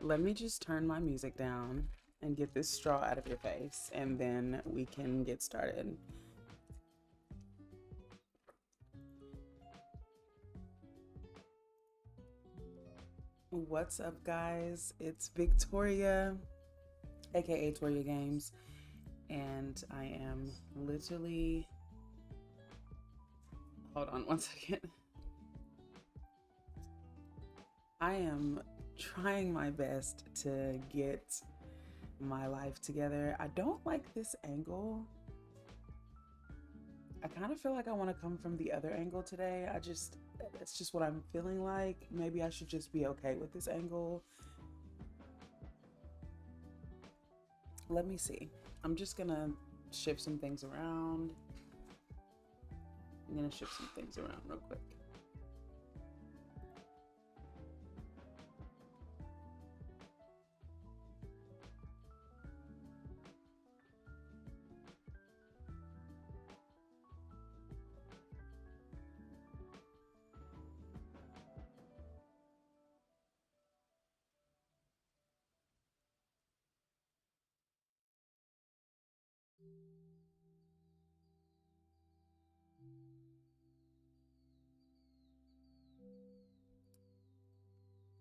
Let me just turn my music down and get this straw out of your face, and then we can get started. What's up, guys? It's Victoria, aka Toria Games, and I am literally. Hold on one second. I am trying my best to get my life together. I don't like this angle. I kind of feel like I want to come from the other angle today. It's just what I'm feeling like. Maybe I should just be okay with this angle. Let me see. I'm just gonna shift some things around. I'm gonna shift some things around real quick.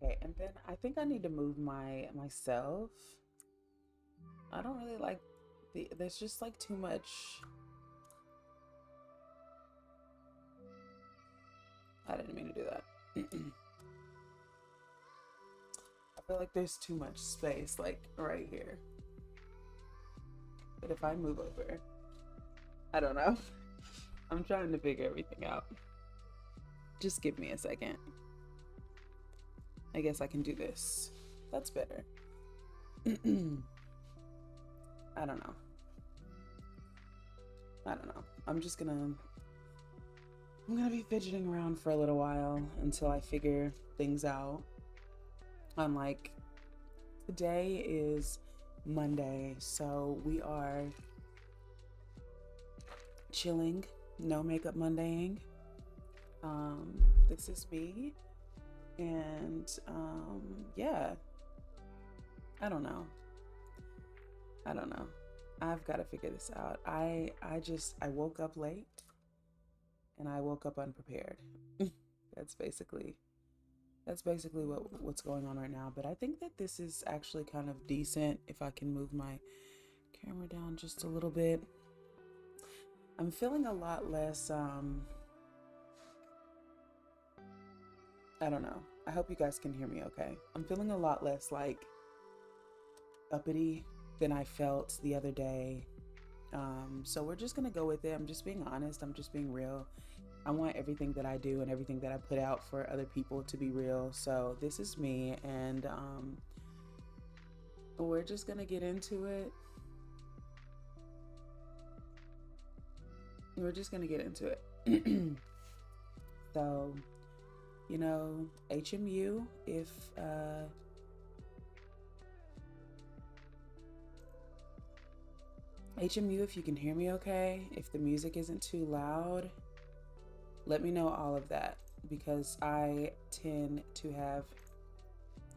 Okay, and then I think I need to move myself. I don't really like there's just like too much. I didn't mean to do that. I feel like there's too much space like right here. But if I move over, I don't know. I'm trying to figure everything out. Just give me a second. I guess I can do this. That's better. I don't know. I'm gonna be fidgeting around for a little while until I figure things out. I'm like, today is Monday, so we are chilling, no makeup Mondaying. This is me, and yeah, I don't know. I've got to figure this out. I woke up late, and I woke up unprepared. That's basically what's going on right now. But I think that this is actually kind of decent if I can move my camera down just a little bit. I'm feeling a lot less I don't know. I hope you guys can hear me okay. I'm feeling a lot less like uppity than I felt the other day. So we're just gonna go with it. I'm just being honest. I'm just being real. I want everything that I do and everything that I put out for other people to be real. So this is me, and we're just gonna get into it. We're just gonna get into it. So, you know, HMU, if you can hear me okay, if the music isn't too loud, let me know all of that, because I tend to have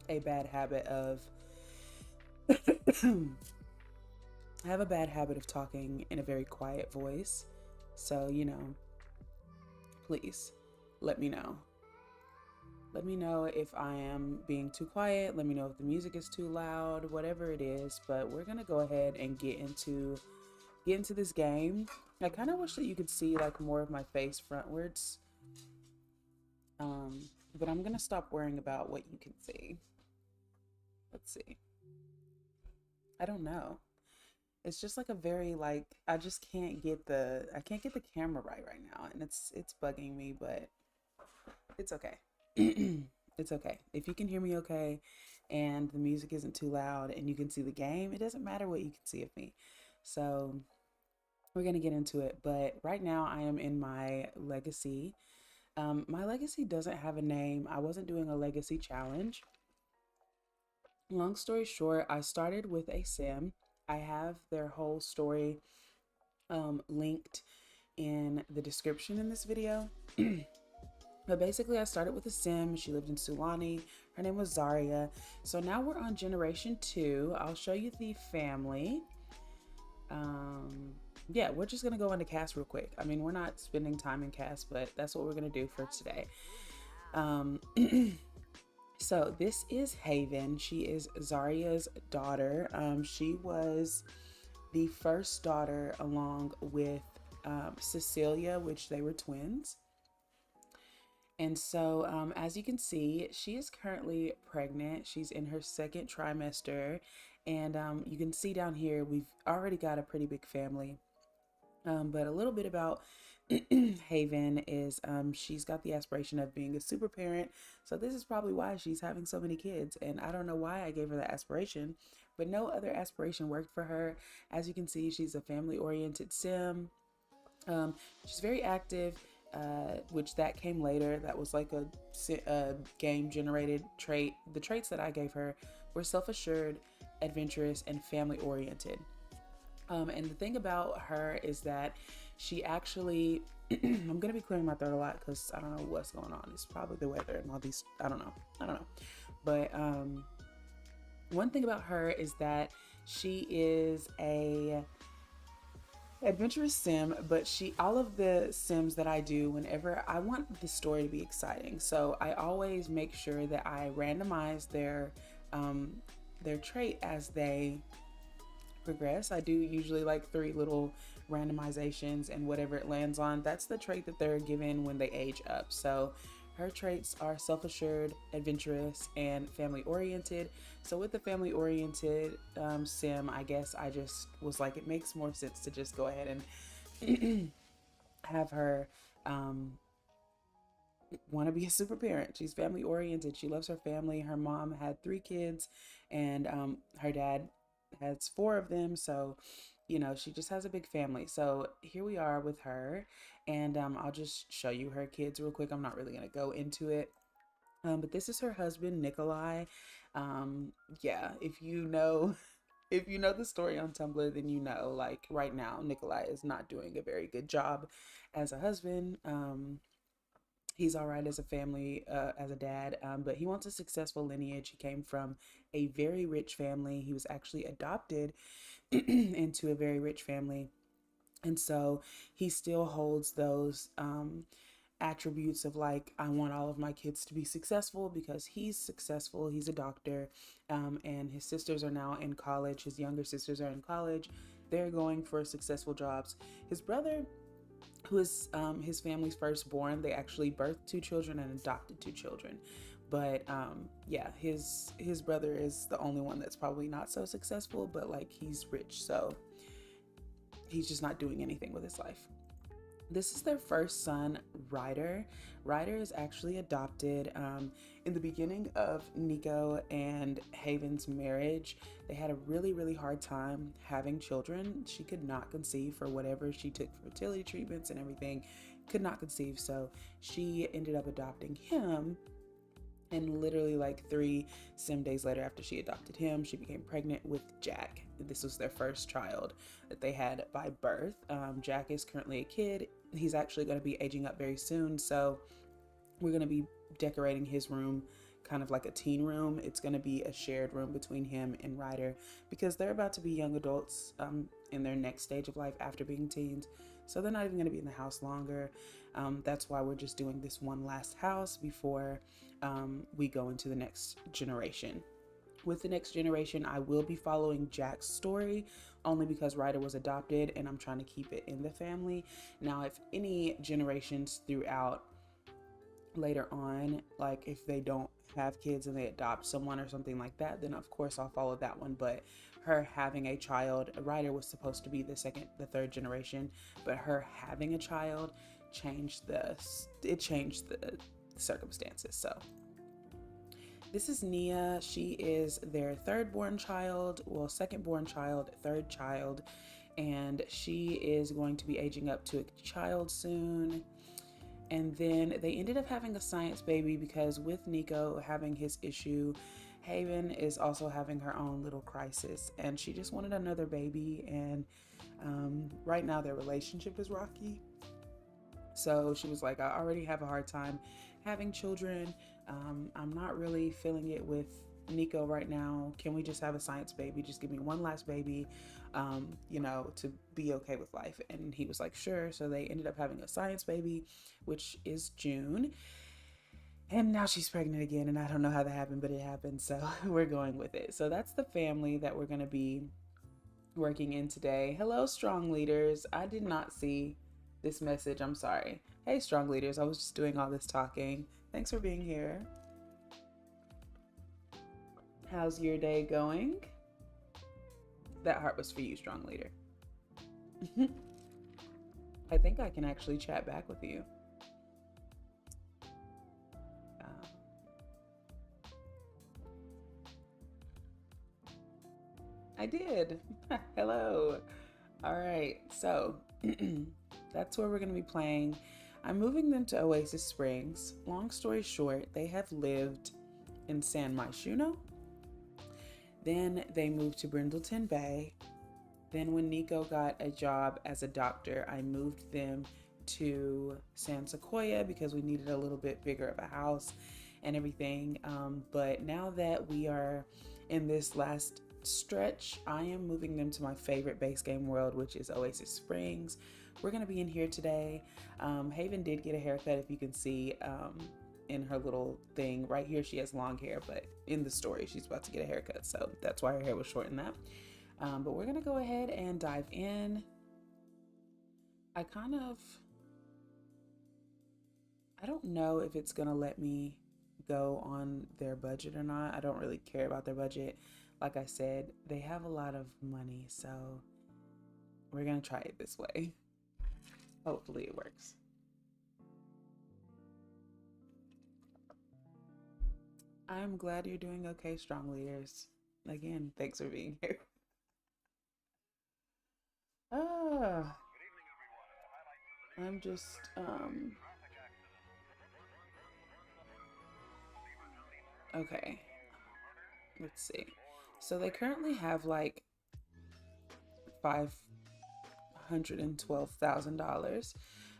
a bad habit of I have a bad habit of talking in a very quiet voice. So, you know, please let me know. Let me know if I am being too quiet. Let me know if the music is too loud, whatever it is. But we're gonna go ahead and get into this game. I kind of wish that you could see like more of my face frontwards. But I'm gonna stop worrying about what you can see. Let's see. I don't know. It's just like a very like I just can't get the camera right now, and it's bugging me, but it's okay. It's okay. If you can hear me okay and the music isn't too loud and you can see the game, it doesn't matter what you can see of me. So we're going to get into it. But right now I am in my legacy. My legacy doesn't have a name. I wasn't doing a legacy challenge. Long story short, I started with a sim. I have their whole story linked in the description in this video. But basically, I started with a sim. She lived in Sulani. Her name was Zaria. So now we're on generation 2. I'll show you the family. Yeah, we're just gonna go into cast real quick. I mean, we're not spending time in cast, but that's what we're gonna do for today. Um, so this is Haven. She is Zaria's daughter. She was the first daughter along with Cecilia, which they were twins. And so, as you can see, she is currently pregnant. She's in her second trimester. And you can see down here, we've already got a pretty big family. But a little bit about Haven is she's got the aspiration of being a super parent. So this is probably why she's having so many kids. And I don't know why I gave her that aspiration, but no other aspiration worked for her. As you can see, she's a family oriented sim. She's very active, which that came later. That was like a game generated trait. The traits that I gave her were self assured, adventurous, and family oriented. And the thing about her is that she actually, I'm going to be clearing my throat a lot because I don't know what's going on. It's probably the weather and all these, I don't know. But one thing about her is that she is a adventurous sim, but all of the sims that I do, whenever I want the story to be exciting, so I always make sure that I randomize their trait as they progress. I do usually like 3 little randomizations, and whatever it lands on, that's the trait that they're given when they age up. So her traits are self-assured, adventurous, and family-oriented. So with the family-oriented sim, I guess I just was like, it makes more sense to just go ahead and have her want to be a super parent. She's family-oriented. She loves her family. Her mom had 3 kids, and her dad has 4 of them. So she just has a big family. So here we are with her, and I'll just show you her kids real quick. I'm not really going to go into it. But this is her husband, Nikolai. Yeah, if you know, if you know the story on Tumblr, then like right now, Nikolai is not doing a very good job as a husband. He's all right as a family, as a dad, but he wants a successful lineage. He came from a very rich family. He was actually adopted into a very rich family. And so he still holds those attributes of like, I want all of my kids to be successful because he's successful. He's a doctor, and his sisters are now in college. His younger sisters are in college. They're going for successful jobs. His brother, who is his family's firstborn, they actually birthed 2 children and adopted 2 children. But yeah, his brother is the only one that's probably not so successful, but like he's rich, so he's just not doing anything with his life. This is their first son, Ryder. Ryder is actually adopted. In the beginning of Nico and Haven's marriage, they had a really, really hard time having children. She could not conceive for whatever she took fertility treatments and everything, could not conceive. So she ended up adopting him. And literally like 3 sim days later after she adopted him, she became pregnant with Jack. This was their first child that they had by birth. Jack is currently a kid. He's actually going to be aging up very soon. So we're going to be decorating his room kind of like a teen room. It's going to be a shared room between him and Ryder because they're about to be young adults in their next stage of life after being teens. So they're not even going to be in the house longer. That's why we're just doing this one last house before we go into the next generation. With the next generation, I will be following Jack's story only because Ryder was adopted and I'm trying to keep it in the family. Now, if any generations throughout later on, like if they don't have kids and they adopt someone or something like that, then of course I'll follow that one. But her having a child, Ryder was supposed to be the 3rd generation, but her having a child changed the circumstances. So this is Nia. She is their 3rd born child, well, 2nd born child, 3rd child, and she is going to be aging up to a child soon. And then they ended up having a science baby because with Nico having his issue, Haven is also having her own little crisis and she just wanted another baby. And right now their relationship is rocky. So she was like, I already have a hard time having children. I'm not really feeling it with Nico right now. Can we just have a science baby? Just give me one last baby, to be okay with life. And he was like, sure. So they ended up having a science baby, which is June. And now she's pregnant again. And I don't know how that happened, but it happened. So we're going with it. So that's the family that we're going to be working in today. Hello, strong leaders. I did not see this message. I'm sorry. Hey, strong leaders. I was just doing all this talking. Thanks for being here. How's your day going? That heart was for you, strong leader. I think I can actually chat back with you. I did. Hello. All right. So that's where we're going to be playing. I'm moving them to Oasis Springs. Long story short, they have lived in San Myshuno. Then they moved to Brindleton Bay. Then when Nico got a job as a doctor, I moved them to San Sequoia because we needed a little bit bigger of a house and everything. But now that we are in this last stretch, I am moving them to my favorite base game world, which is Oasis Springs. We're going to be in here today. Haven did get a haircut, if you can see in her little thing right here. She has long hair, but in the story she's about to get a haircut, so that's why her hair was short in that. But we're gonna go ahead and dive in. I don't know if it's gonna let me go on their budget or not. I don't really care about their budget. Like I said, they have a lot of money, so we're gonna try it this way. Hopefully it works. I'm glad you're doing okay, strong leaders. Again, thanks for being here. Ah, I'm just okay. Let's see. So they currently have like $512,000.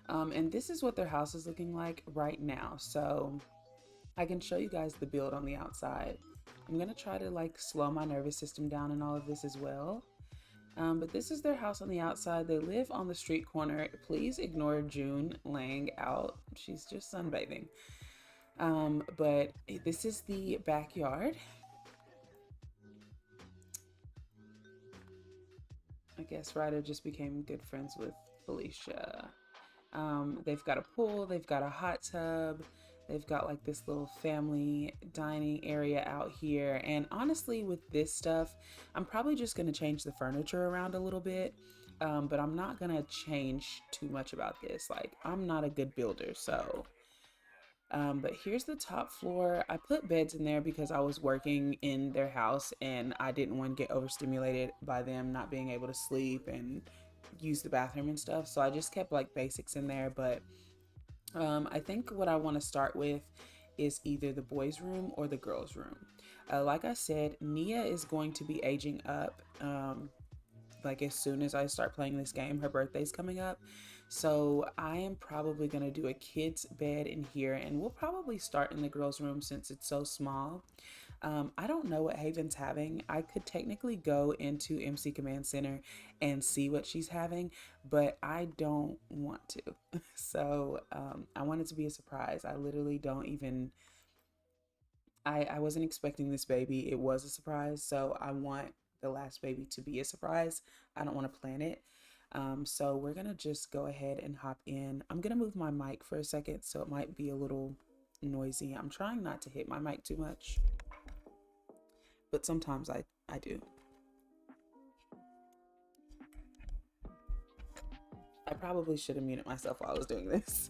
And this is what their house is looking like right now. So I can show you guys the build on the outside. I'm gonna try to like slow my nervous system down in all of this as well. But this is their house on the outside. They live on the street corner. Please ignore June laying out. She's just sunbathing. But this is the backyard. I guess Ryder just became good friends with Felicia. They've got a pool, they've got a hot tub, they've got like this little family dining area out here. And honestly, with this stuff, I'm probably just going to change the furniture around a little bit. But I'm not going to change too much about this. Like, I'm not a good builder, so. But here's the top floor. I put beds in there because I was working in their house and I didn't want to get overstimulated by them not being able to sleep and use the bathroom and stuff. So I just kept like basics in there. But I think what I want to start with is either the boys' room or the girls' room. Like I said, Nia is going to be aging up. Like as soon as I start playing this game, her birthday's coming up. So I am probably going to do a kid's bed in here, and we'll probably start in the girls' room since it's so small. I don't know what Haven's having. I could technically go into MC Command Center and see what she's having, but I don't want to. So I want it to be a surprise. I literally don't even, I wasn't expecting this baby. It was a surprise. So I want the last baby to be a surprise. I don't want to plan it. So we're going to just go ahead and hop in. I'm going to move my mic for a second, so it might be a little noisy. I'm trying not to hit my mic too much, but sometimes I do. I probably should have muted myself while I was doing this,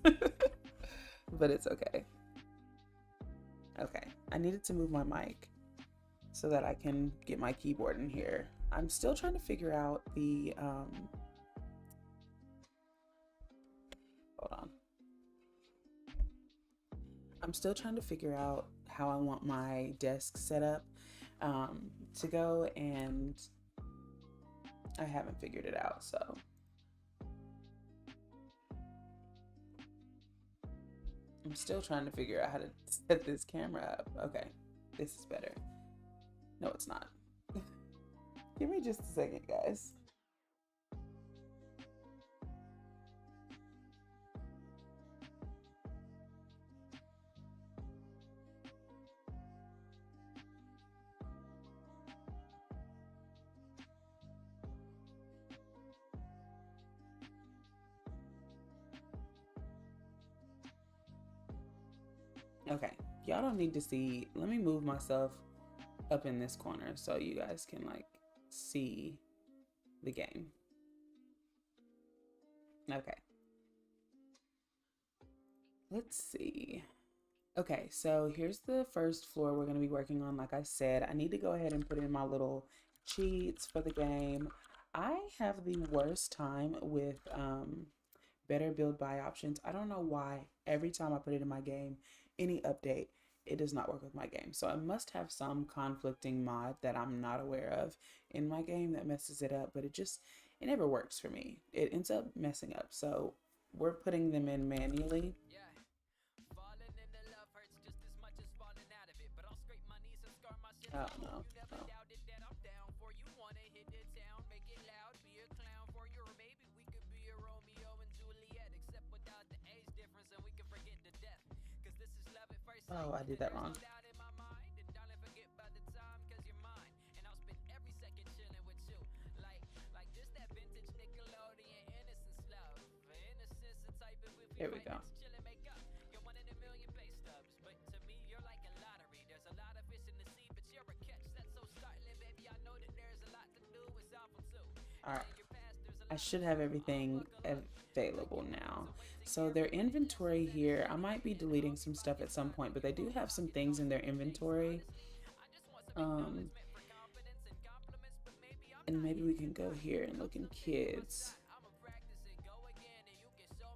but it's okay. Okay, I needed to move my mic so that I can get my keyboard in here. I'm still trying to figure out the, hold on. I'm still trying to figure out how I want my desk set up to go, and I haven't figured it out, so. I'm still trying to figure out how to set this camera up. Okay, this is better. No, it's not. Give me just a second, guys. Okay, y'all don't need to see. Let me move myself up in this corner so you guys can like see the game. Okay. Let's see. Okay, so here's the first floor we're going to be working on. Like I said, I need to go ahead and put in my little cheats for the game. I have the worst time with better build buy options. I don't know why every time I put it in my game, any update, it does not work with my game. So I must have some conflicting mod that I'm not aware of in my game that messes it up, but it never works for me. It ends up messing up. So we're putting them in manually. Oh no. Oh. Oh, I did that wrong. There we go. All right. I should have everything available now. So their inventory here, I might be deleting some stuff at some point, but they do have some things in their inventory. And maybe we can go here and look in kids.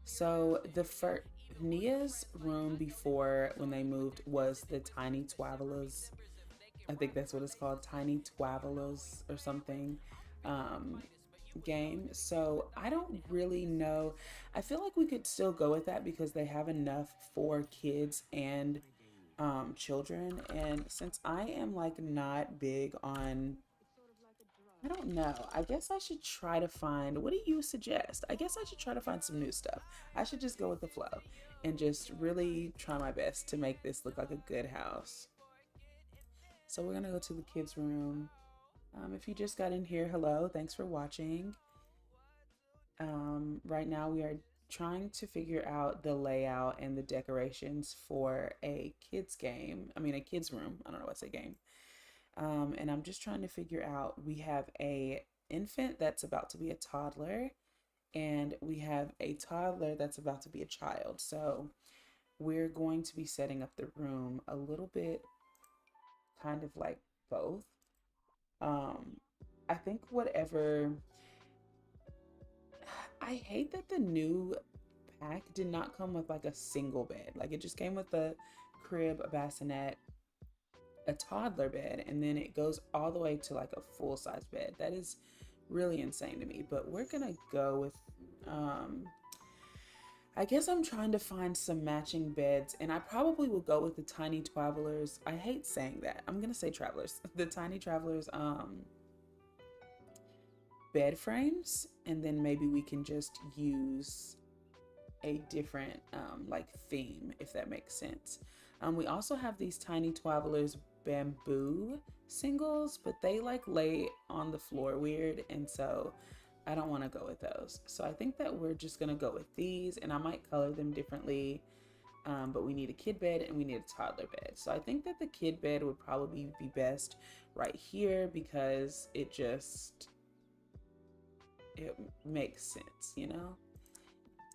So the first Nia's room before when they moved was the Tiny Twavelas. I think that's what it's called, Tiny Twavelas or something. Game. So I don't really know. I feel like we could still go with that because they have enough for kids and children. And since I am like not big on, I don't know, I guess I should try to find, what do you suggest? I guess I should try to find some new stuff. I should just go with the flow and just really try my best to make this look like a good house. So we're gonna go to the kids' room. If you just got in here, hello, thanks for watching. Right now we are trying to figure out the layout and the decorations for a kids game. I mean, a kids room. I don't know what's a game. And I'm just trying to figure out, we have a infant that's about to be a toddler, and we have a toddler that's about to be a child. So we're going to be setting up the room a little bit kind of like both. I think whatever, I hate that the new pack did not come with like a single bed. Like it just came with a crib, a bassinet, a toddler bed, and then it goes all the way to like a full size bed. That is really insane to me, but we're gonna go with, I guess I'm trying to find some matching beds, and I probably will go with the Tiny Travelers. I hate saying that. I'm gonna say Travelers. The Tiny Travelers bed frames, and then maybe we can just use a different like theme, if that makes sense. We also have these Tiny Travelers bamboo singles, but they like lay on the floor weird, and so I don't want to go with those. So I think that we're just gonna go with these, and I might color them differently. But we need a kid bed and we need a toddler bed. So I think that the kid bed would probably be best right here because it makes sense, you know?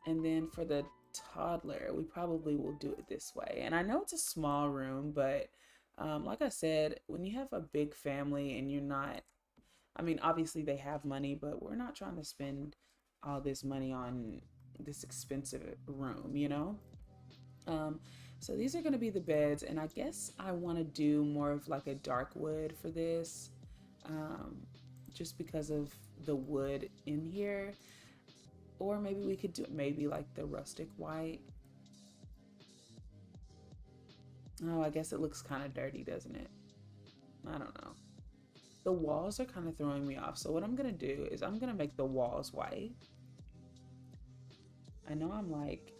And then for the toddler, we probably will do it this way. And I know it's a small room, but like I said, when you have a big family and you're not, I mean, obviously they have money, but we're not trying to spend all this money on this expensive room, you know? So these are going to be the beds, and I guess I want to do more of like a dark wood for this, just because of the wood in here. Or maybe we could do maybe like the rustic white. Oh, I guess it looks kind of dirty, doesn't it? I don't know. The walls are kind of throwing me off. So what I'm going to do is I'm going to make the walls white. I know I'm like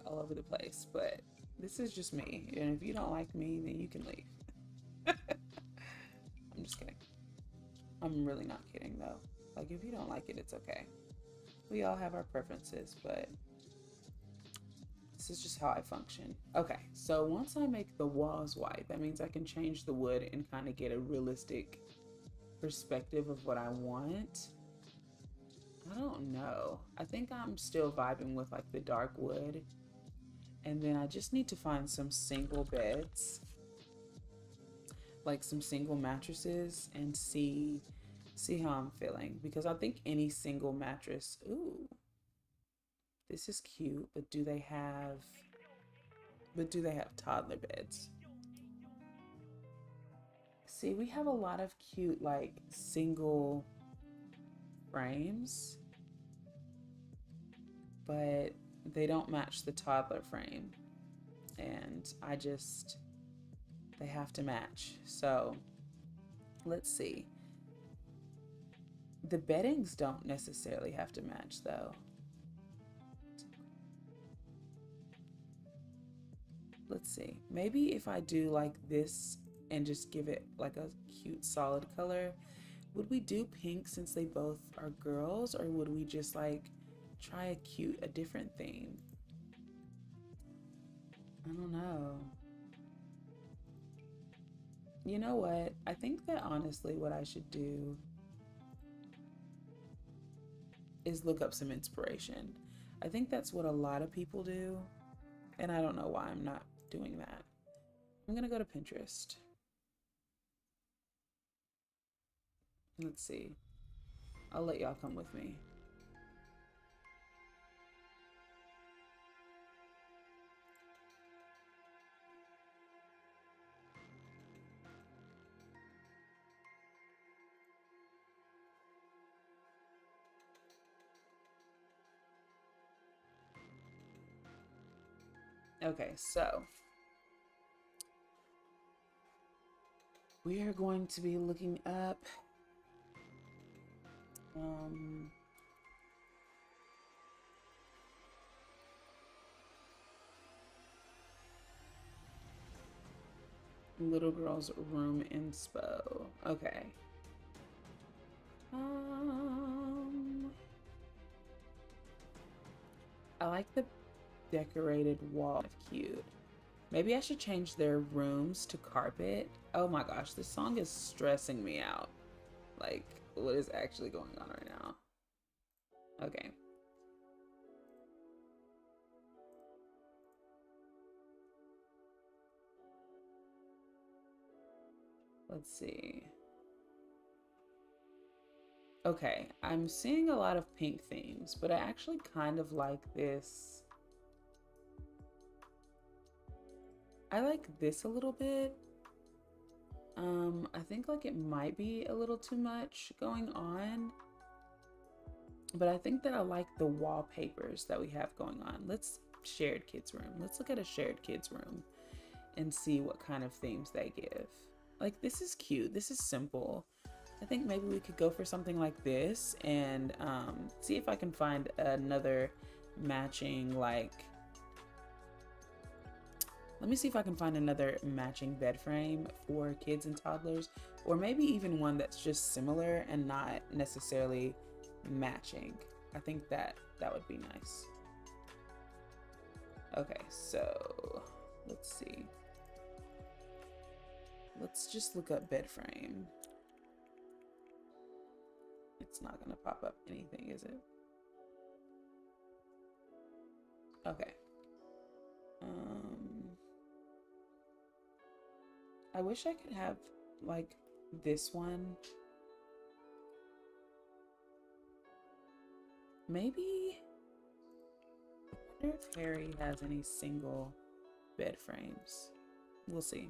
all over the place, but this is just me. And if you don't like me, then you can leave. I'm just kidding. I'm really not kidding though. Like if you don't like it, it's okay. We all have our preferences, but this is just how I function. Okay, so once I make the walls white, that means I can change the wood and kind of get a realistic perspective of what I want. I don't know. I think I'm still vibing with like the dark wood. And then I just need to find some single beds, like some single mattresses, and see how I'm feeling, because I think any single mattress, ooh, this is cute, but do they have toddler beds? See, we have a lot of cute like single frames, but they don't match the toddler frame, and they have to match. So let's see. The beddings don't necessarily have to match though. Let's see. Maybe if I do like this and just give it like a cute solid color, would we do pink since they both are girls, or would we just like try a different theme? I don't know. You know what? I think that honestly what I should do is look up some inspiration. I think that's what a lot of people do, and I don't know why I'm not doing that. I'm gonna go to Pinterest. Let's see. I'll let y'all come with me. Okay, so we are going to be looking up little girl's room inspo. Okay. I like the decorated wall. Cute. Maybe I should change their rooms to carpet. Oh my gosh, this song is stressing me out. Like, what is actually going on right now? Okay. Let's see. Okay, I'm seeing a lot of pink themes, but I actually kind of like this. I like this a little bit. I think like it might be a little too much going on, but I think that I like the wallpapers that we have going on. Let's shared kids room. Let's look at a shared kids room and see what kind of themes they give. Like, this is cute. This is simple. I think maybe we could go for something like this and see if I can find another matching, like, let me see if I can find another matching bed frame for kids and toddlers, or maybe even one that's just similar and not necessarily matching. I think that would be nice. Okay, so let's see. Let's just look up bed frame. It's not gonna pop up anything, is it? Okay. I wish I could have like this one. Maybe. I wonder if Harry has any single bed frames. We'll see.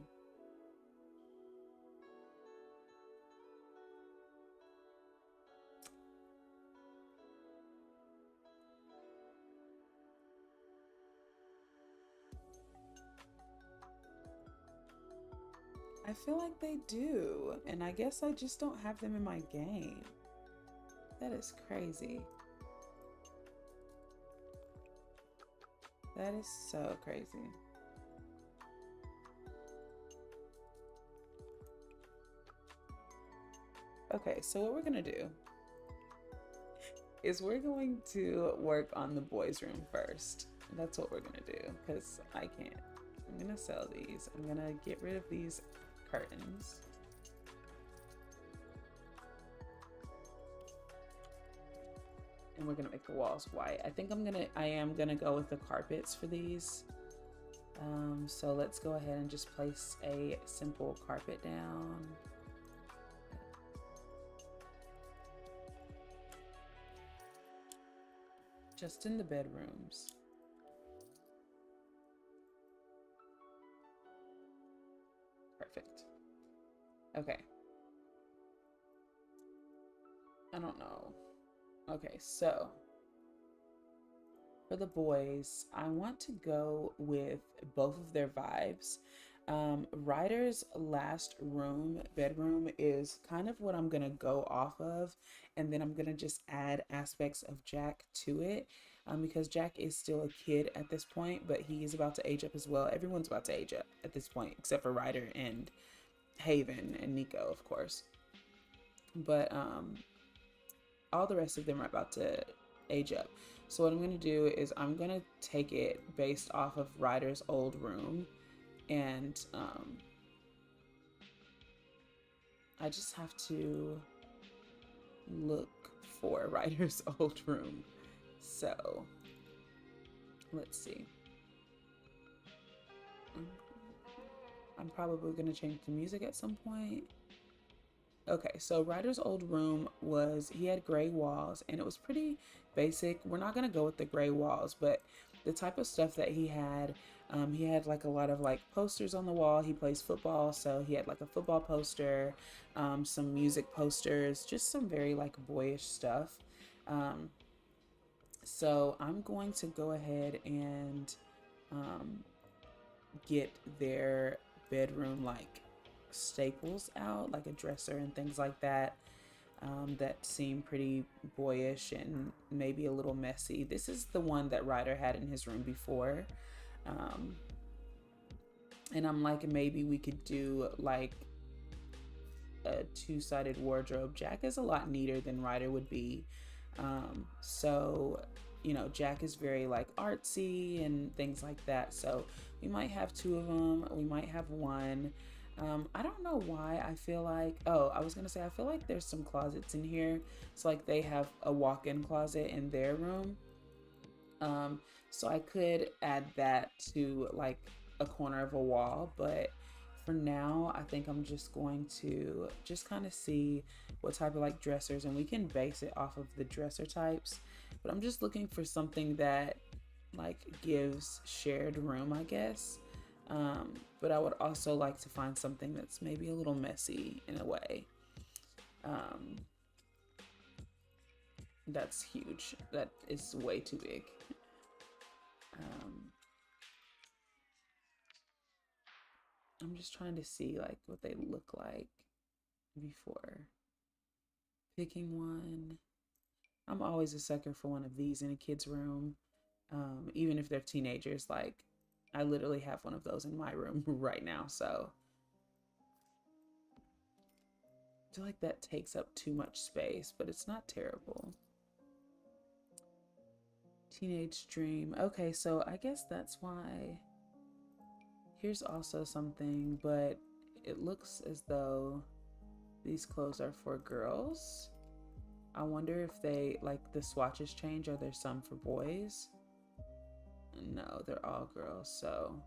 I feel like they do, and I guess I just don't have them in my game. That is crazy. That is so crazy. Okay, so what we're gonna do is we're going to work on the boys' room first. That's what we're gonna do, because I can't. I'm gonna sell these. I'm gonna get rid of these curtains. And we're gonna make the walls white. I am gonna go with the carpets for these. So let's go ahead and just place a simple carpet down. Just in the bedrooms. Perfect. Okay. I don't know. Okay, so for the boys, I want to go with both of their vibes. Ryder's last bedroom is kind of what I'm gonna go off of, and then I'm gonna just add aspects of Jack to it, because Jack is still a kid at this point, but he is about to age up as well. Everyone's about to age up at this point, except for Ryder and Haven and Nico, of course. But all the rest of them are about to age up. So what I'm going to do is I'm going to take it based off of Ryder's old room, and I just have to look for Ryder's old room. So let's see. I'm probably going to change the music at some point. Okay, so Ryder's old room he had gray walls, and it was pretty basic. We're not gonna go with the gray walls, but the type of stuff that he had like a lot of like posters on the wall. He plays football, so he had like a football poster, some music posters, just some very like boyish stuff. So I'm going to go ahead and get their bedroom like staples out, like a dresser and things like that, that seem pretty boyish and maybe a little messy. This is the one that Ryder had in his room before, and I'm like, maybe we could do like a two-sided wardrobe. Jack is a lot neater than Ryder would be, so you know, Jack is very like artsy and things like that, so we might have two of them, we might have one. I don't know why I feel like, I was gonna say, I feel like there's some closets in here. So like they have a walk-in closet in their room. So I could add that to like a corner of a wall, but for now, I think I'm just going to just kind of see what type of like dressers, and we can base it off of the dresser types, but I'm just looking for something that like gives shared room, I guess. But I would also like to find something that's maybe a little messy in a way. That's huge. That is way too big. I'm just trying to see like what they look like before picking one. I'm always a sucker for one of these in a kid's room. Even if they're teenagers, like I literally have one of those in my room right now, so I feel like that takes up too much space, but it's not terrible. Teenage dream. Okay, so I guess that's why. Here's also something, but it looks as though these clothes are for girls. I wonder if they, like, the swatches change. Are there some for boys? No, they're all girls, so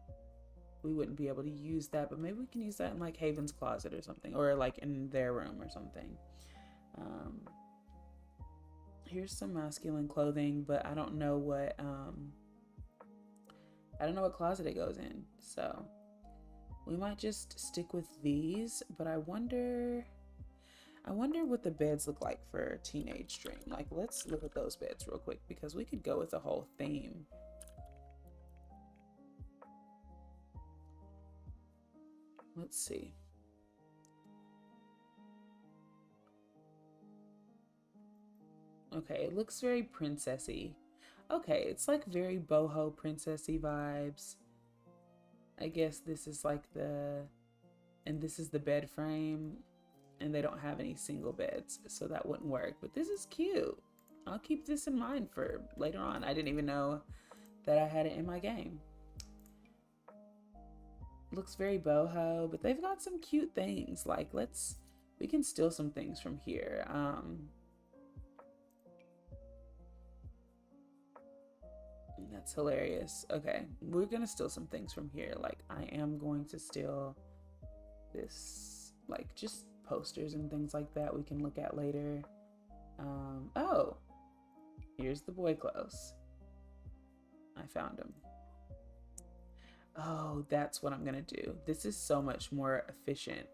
we wouldn't be able to use that, but maybe we can use that in like Haven's closet or something, or like in their room or something. Here's some masculine clothing, but I don't know what closet it goes in, so we might just stick with these. But I wonder what the beds look like for Teenage Dream. Like, let's look at those beds real quick, because we could go with a whole theme. Let's see. Okay, it looks very princessy. Okay, it's like very boho princessy vibes. I guess this is like and this is the bed frame, and they don't have any single beds, so that wouldn't work. But this is cute. I'll keep this in mind for later on. I didn't even know that I had it in my game. Looks very boho, but they've got some cute things. Like, we can steal some things from here. That's hilarious. Okay, we're gonna steal some things from here. Like, I am going to steal this, like, just posters and things like that we can look at later. Oh, here's the boy clothes. I found him. Oh, that's what I'm gonna do. This is so much more efficient.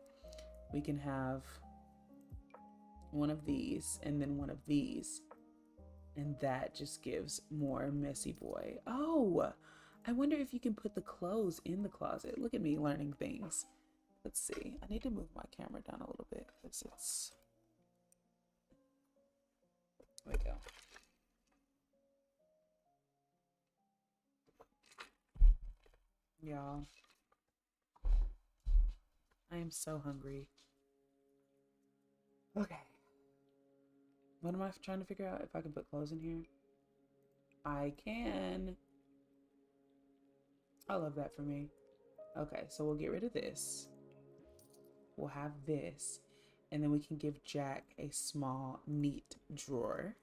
We can have one of these and then one of these, and that just gives more messy boy. Oh, I wonder if you can put the clothes in the closet. Look at me learning things. Let's see. I need to move my camera down a little bit because it's... There we go. Y'all, I am so hungry. Okay. What am I trying to figure out? If I can put clothes in here? I can. I love that for me. Okay, so we'll get rid of this. We'll have this. And then we can give Jack a small, neat drawer.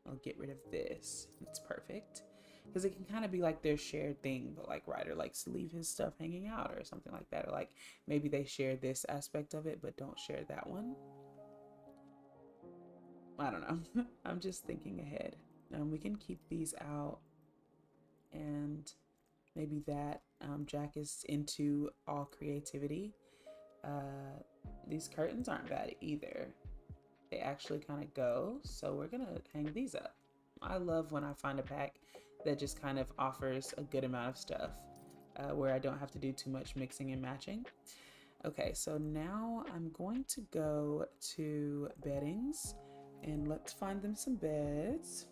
I'll get rid of this. It's perfect. Because it can kind of be like their shared thing, but like Ryder likes to leave his stuff hanging out or something like that. Or like maybe they share this aspect of it, but don't share that one. I don't know. I'm just thinking ahead. We can keep these out, and maybe that Jack is into all creativity. These curtains aren't bad either. They actually kind of go, so we're gonna hang these up. I love when I find a pack that just kind of offers a good amount of stuff where I don't have to do too much mixing and matching. Okay, so now I'm going to go to beddings and let's find them some beds.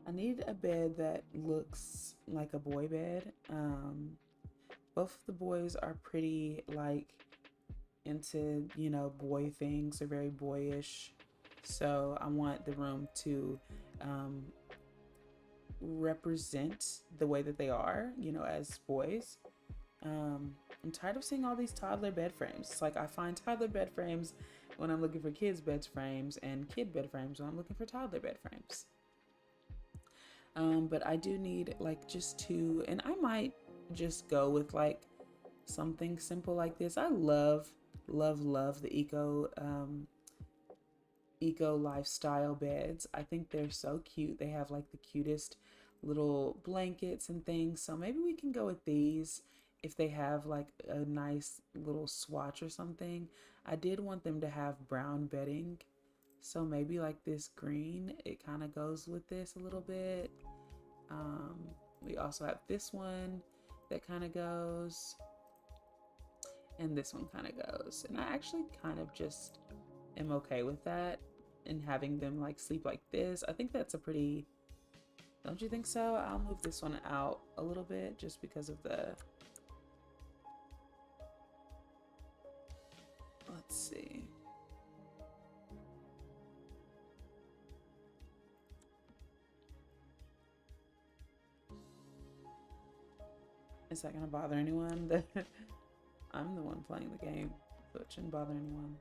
I need a bed that looks like a boy bed. Both of the boys are pretty like into, you know, boy things. They're very boyish. So I want the room to represent the way that they are, you know, as boys. I'm tired of seeing all these toddler bed frames. It's like I find toddler bed frames when I'm looking for kids' bed frames and kid bed frames when I'm looking for toddler bed frames. But I do need like just two, and I might just go with like something simple like this. I love the eco lifestyle beds. I think they're so cute. They have like the cutest little blankets and things. So maybe we can go with these if they have like a nice little swatch or something. I did want them to have brown bedding. So maybe like this green, it kind of goes with this a little bit. We also have this one that kind of goes, and this one kind of goes. And I actually kind of just am okay with that, and having them like sleep like this. I think that's a pretty, don't you think so? I'll move this one out a little bit just because of the, let's see. Is that gonna bother anyone? I'm the one playing the game, so it shouldn't bother anyone.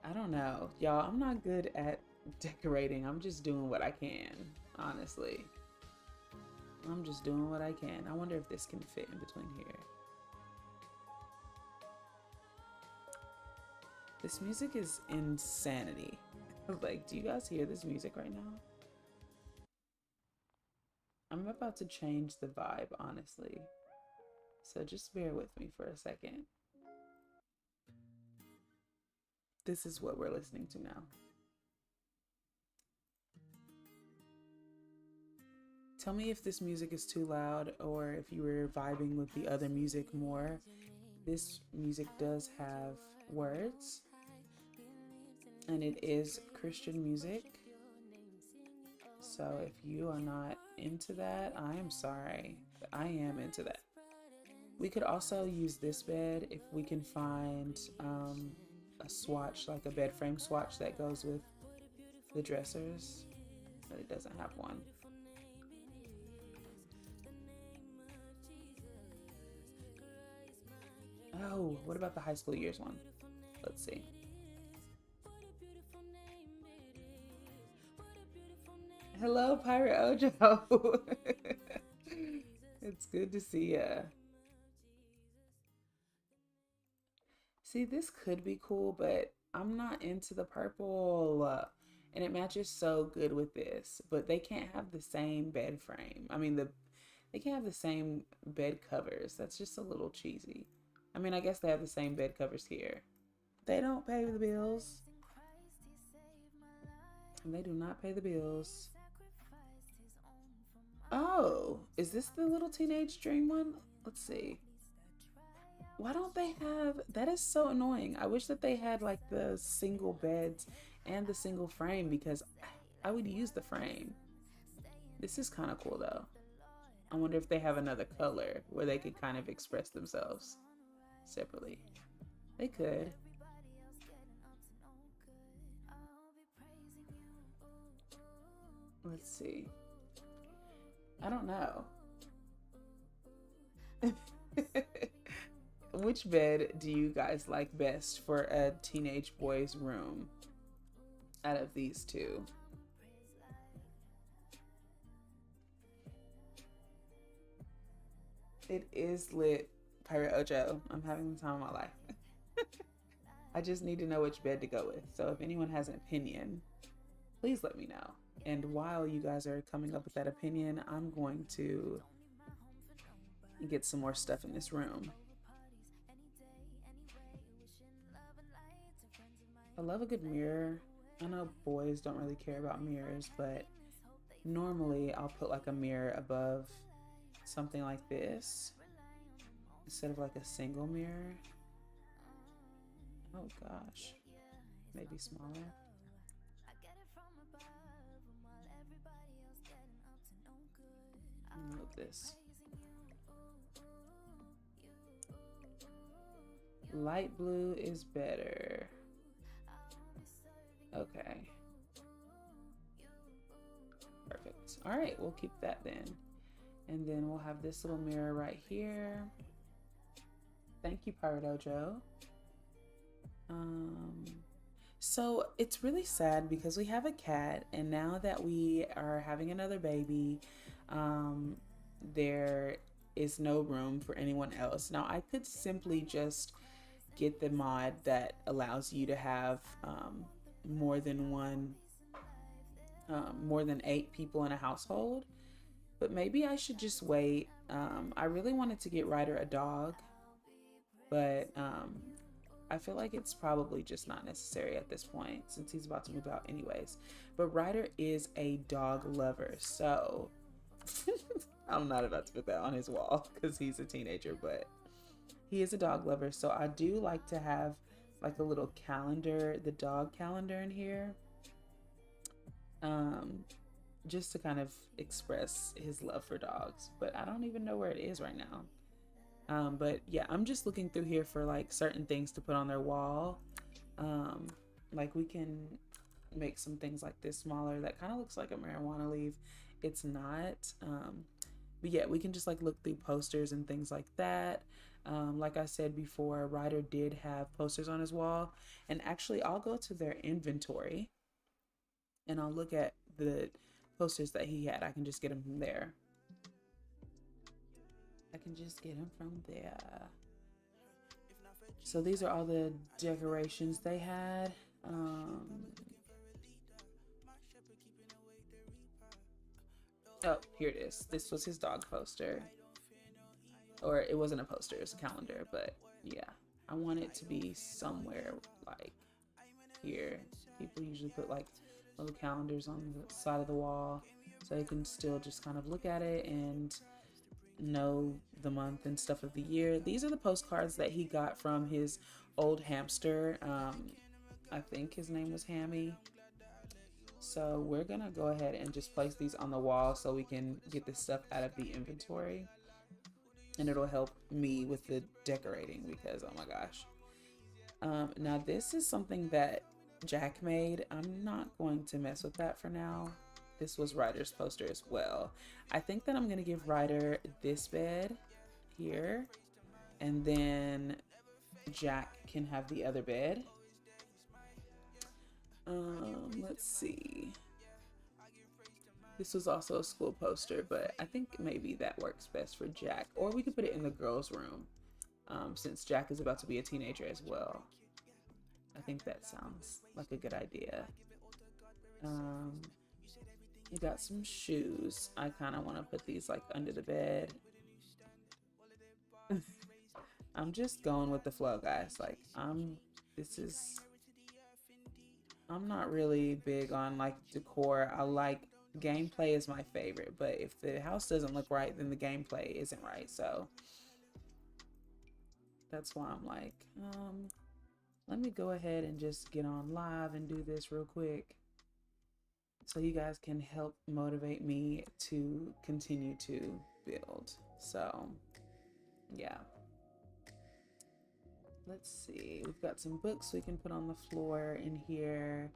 I don't know, y'all. I'm not good at decorating. I'm just doing what I can, honestly. I'm just doing what I can. I wonder if this can fit in between here. This music is insanity. Like, do you guys hear this music right now? I'm about to change the vibe, honestly. So just bear with me for a second. This is what we're listening to now. Tell me if this music is too loud or if you were vibing with the other music more. This music does have words. and it is Christian music. So if you are not into that, I am sorry. I am into that. We could also use this bed if we can find a swatch, like a bed frame swatch that goes with the dressers, but it doesn't have one. Oh, what about the high school years one? Let's see. Hello, Pirate Ojo. It's good to see ya. See, this could be cool, but I'm not into the purple. And it matches so good with this, but they can't have the same bed frame. I mean, they can't have the same bed covers. That's just a little cheesy. I mean, I guess they have the same bed covers here. They don't pay the bills. And they do not pay the bills. Oh, is this the little teenage dream one? Let's see. Why don't they have, that is so annoying. I wish that they had like the single beds and the single frame, because I would use the frame. This is kind of cool though. I wonder if they have another color where they could kind of express themselves separately. They could. Let's see. I don't know. Which bed do you guys like best for a teenage boy's room out of these two? It is lit, Pirate Ojo. I'm having the time of my life. I just need to know which bed to go with. So if anyone has an opinion, please let me know. And while you guys are coming up with that opinion, I'm going to get some more stuff in this room. I love a good mirror. I know boys don't really care about mirrors, but normally I'll put like a mirror above something like this instead of like a single mirror. Oh gosh, maybe smaller. Move this. Light blue is better. Okay. Perfect. All right, we'll keep that then. And then we'll have this little mirror right here. Thank you, Pirate Ojo. So it's really sad because we have a cat, and now that we are having another baby, there is no room for anyone else. Now I could simply just get the mod that allows you to have more than 8 people in a household, but maybe I should just wait. I really wanted to get Ryder a dog, but I feel like it's probably just not necessary at this point since he's about to move out anyways. But Ryder is a dog lover, so I'm not about to put that on his wall because he's a teenager, but he is a dog lover. So I do like to have like a little calendar, the dog calendar in here, just to kind of express his love for dogs. But I don't even know where it is right now. But yeah, I'm just looking through here for like certain things to put on their wall. Like we can make some things like this smaller. That kind of looks like a marijuana leaf. It's not. But yeah, we can just like look through posters and things like that. Like I said before, Ryder did have posters on his wall, and actually I'll go to their inventory and I'll look at the posters that he had. I can just get them from there. So these are all the decorations they had. Oh, here it is. This was his dog poster. Or it wasn't a poster, it was a calendar, but yeah. I want it to be somewhere like here. People usually put like little calendars on the side of the wall so you can still just kind of look at it and know the month and stuff of the year. These are the postcards that he got from his old hamster. I think his name was Hammy. So we're gonna go ahead and just place these on the wall so we can get this stuff out of the inventory. And it'll help me with the decorating because, oh my gosh. Now this is something that Jack made. I'm not going to mess with that for now. This was Ryder's poster as well. I think that I'm gonna give Ryder this bed here, and then Jack can have the other bed. Let's see. This was also a school poster, but I think maybe that works best for Jack. Or we could put it in the girls' room, since Jack is about to be a teenager as well. I think that sounds like a good idea. We got some shoes. I kind of want to put these like under the bed. I'm just going with the flow, guys. Like I'm not really big on like decor. I like gameplay is my favorite, but if the house doesn't look right, then the gameplay isn't right. So that's why I'm like, let me go ahead and just get on live and do this real quick so you guys can help motivate me to continue to build. So yeah. Let's see, we've got some books we can put on the floor in here.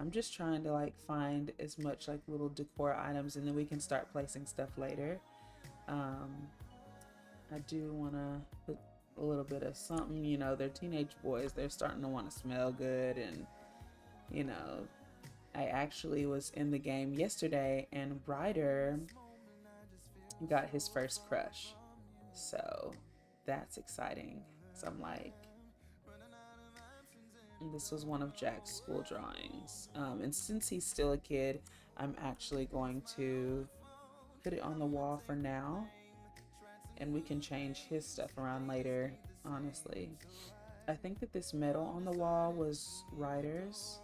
I'm just trying to like find as much like little decor items, and then we can start placing stuff later. I do want to put a little bit of something, you know, they're teenage boys, they're starting to want to smell good. And you know, I actually was in the game yesterday and Ryder got his first crush, so that's exciting. So I'm like, this was one of Jack's school drawings. And since he's still a kid, I'm actually going to put it on the wall for now. And we can change his stuff around later, honestly. I think that this medal on the wall was Ryder's.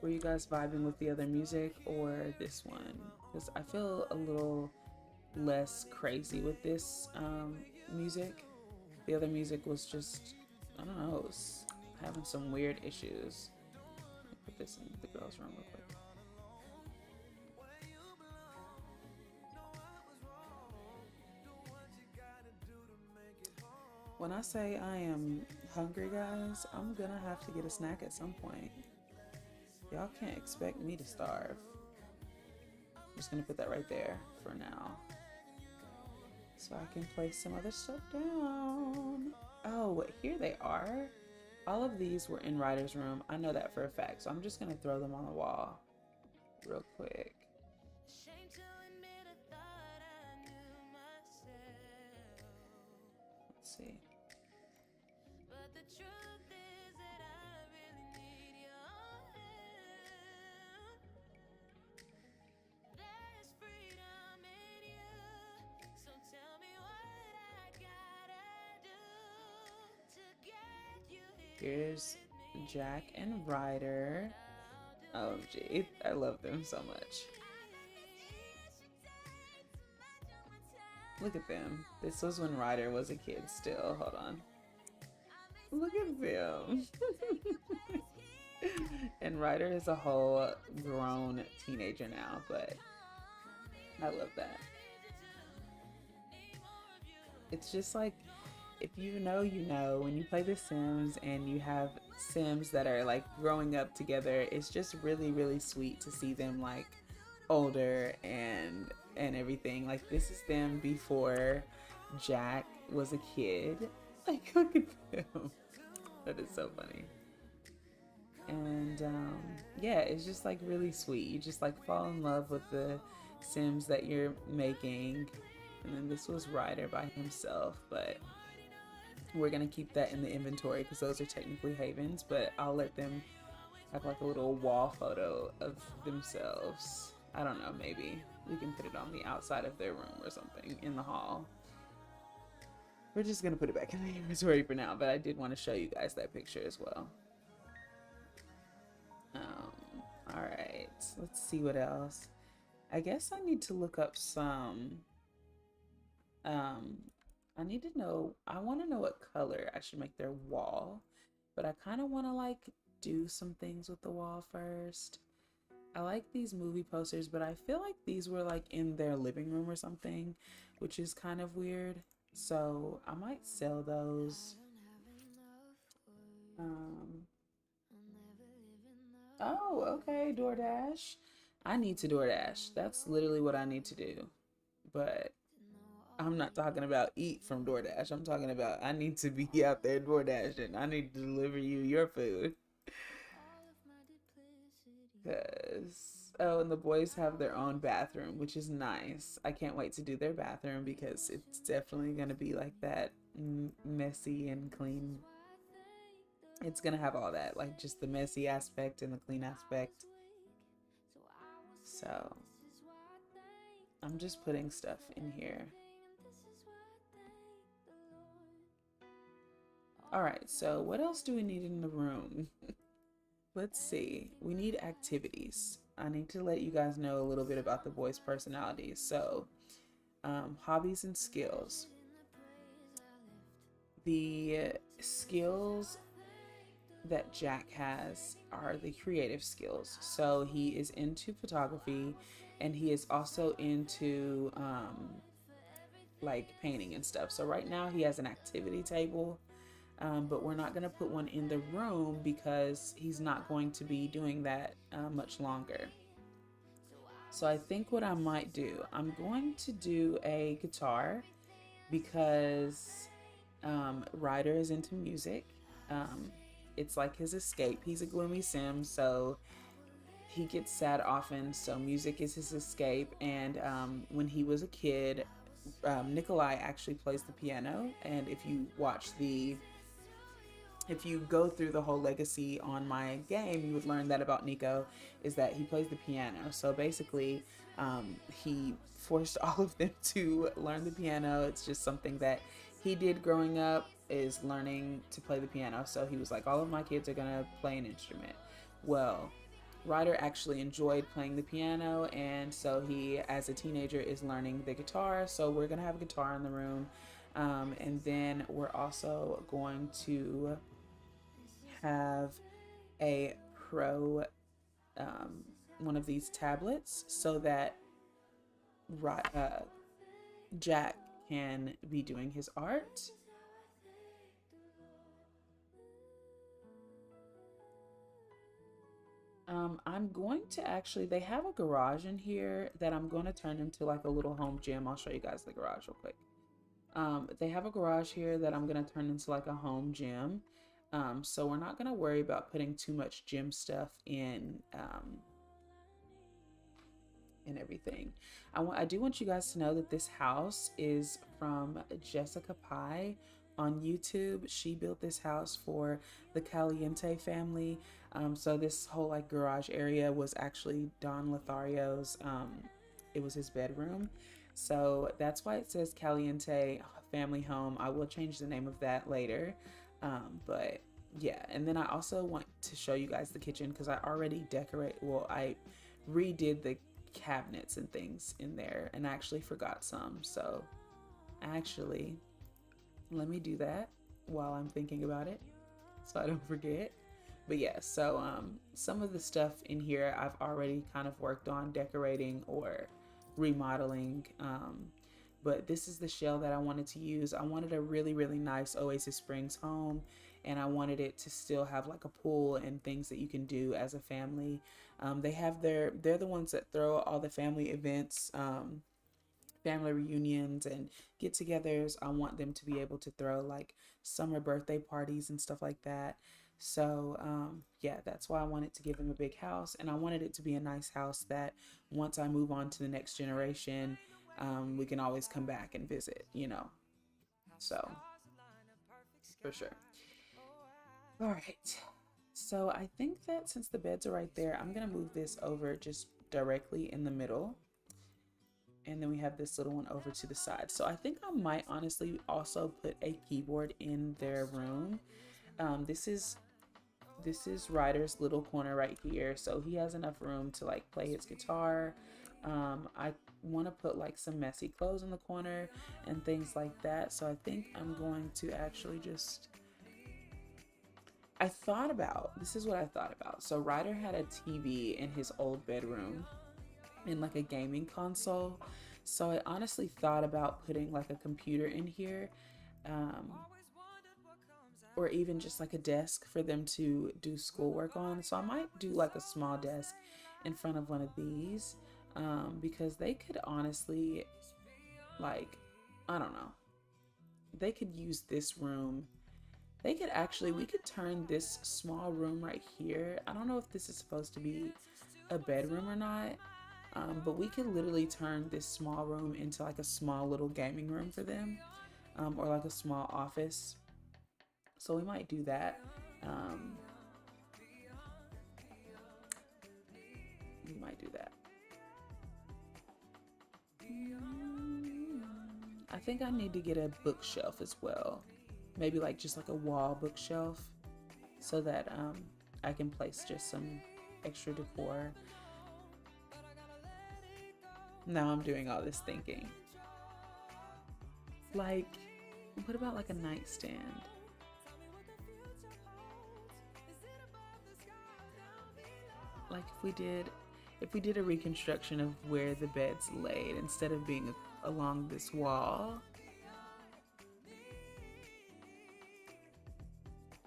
Were you guys vibing with the other music or this one? Because I feel a little less crazy with this music. The other music was just, I don't know, it was having some weird issues. Let me put this in the girls' room real quick. When I say I am hungry, guys, I'm gonna have to get a snack at some point. Y'all can't expect me to starve. I'm just gonna put that right there for now, so I can place some other stuff down. Oh, here they are. All of these were in Ryder's room. I know that for a fact, so I'm just gonna throw them on the wall real quick. Let's see. Here's Jack and Ryder. Oh gee, I love them so much. Look at them. This was when Ryder was a kid still. Hold on. Look at them. And Ryder is a whole grown teenager now, but I love that. It's just like, if you know, you know, when you play The Sims and you have Sims that are like growing up together, it's just really, really sweet to see them like older and everything. Like this is them before Jack was a kid. Like look at them. That is so funny. And yeah, it's just like really sweet. You just like fall in love with the Sims that you're making. And then this was Ryder by himself, but we're gonna keep that in the inventory because those are technically Haven's, but I'll let them have like a little wall photo of themselves. I don't know, maybe we can put it on the outside of their room or something in the hall. We're just gonna put it back in the inventory for now, but I did want to show you guys that picture as well. All right, let's see what else. I guess I need to look up some, um, I need to know, I want to know what color I should make their wall, but I kind of want to like do some things with the wall first. I like these movie posters, but I feel like these were like in their living room or something, which is kind of weird. So I might sell those. Um, oh, okay, DoorDash. I need to DoorDash. That's literally what I need to do. But I'm not talking about eat from DoorDash. I'm talking about I need to be out there DoorDashing. I need to deliver you your food. Cause oh, and the boys have their own bathroom, which is nice. I can't wait to do their bathroom because it's definitely gonna be like that messy and clean. It's gonna have all that, like just the messy aspect and the clean aspect. So I'm just putting stuff in here. All right, so what else do we need in the room? Let's see. We need activities. I need to let you guys know a little bit about the boys' personalities. So, hobbies and skills. The skills that Jack has are the creative skills. So, he is into photography and he is also into like painting and stuff. So, right now, he has an activity table. But we're not going to put one in the room because he's not going to be doing that much longer. So I think what I might do, I'm going to do a guitar because Ryder is into music. Um, it's like his escape. He's a gloomy sim, so he gets sad often. So music is his escape. And when he was a kid, Nikolai actually plays the piano. And if you go through the whole legacy on my game, you would learn that about Nico is that he plays the piano. So basically, he forced all of them to learn the piano. It's just something that he did growing up, is learning to play the piano. So he was like, all of my kids are gonna play an instrument. Well, Ryder actually enjoyed playing the piano, and so he, as a teenager, is learning the guitar. So we're gonna have a guitar in the room, and then we're also going to have a pro one of these tablets so that Jack can be doing his art. I'm going to actually, they have a garage in here that I'm going to turn into like a little home gym. I'll show you guys the garage real quick. They have a garage here that I'm going to turn into like a home gym. So we're not going to worry about putting too much gym stuff in and everything. I do want you guys to know that this house is from Jessica Pye on YouTube. She built this house for the Caliente family. So this whole like garage area was actually Don Lothario's, it was his bedroom. So that's why it says Caliente Family Home. I will change the name of that later. But yeah, and then I also want to show you guys the kitchen because I already I redid the cabinets and things in there and I actually forgot some. So actually, let me do that while I'm thinking about it so I don't forget. But yeah, so some of the stuff in here I've already kind of worked on decorating or remodeling. But this is the shell that I wanted to use. I wanted a really, really nice Oasis Springs home, and I wanted it to still have like a pool and things that you can do as a family. They're the ones that throw all the family events, family reunions and get-togethers. I want them to be able to throw like summer birthday parties and stuff like that. So yeah, that's why I wanted to give them a big house, and I wanted it to be a nice house that once I move on to the next generation, we can always come back and visit, you know. So for sure. All right. So I think that since the beds are right there, I'm gonna move this over just directly in the middle. And then we have this little one over to the side. So I think I might honestly also put a keyboard in their room. This is Ryder's little corner right here. So he has enough room to like play his guitar I want to put like some messy clothes in the corner and things like that. So I think I'm going to actually just, this is what I thought about. So Ryder had a TV in his old bedroom and like a gaming console. So I honestly thought about putting like a computer in here, um, or even just like a desk for them to do schoolwork on. So I might do like a small desk in front of one of these, because they could honestly, like, I don't know, they could use this room. They could actually, we could turn this small room right here. I don't know if this is supposed to be a bedroom or not, but we could literally turn this small room into like a small little gaming room for them, or like a small office. So we might do that. Um, we might do that. I think I need to get a bookshelf as well. Maybe like just like a wall bookshelf, so that I can place just some extra decor. Now I'm doing all this thinking. Like, what about like a nightstand? Like if we did a reconstruction of where the bed's laid instead of being along this wall.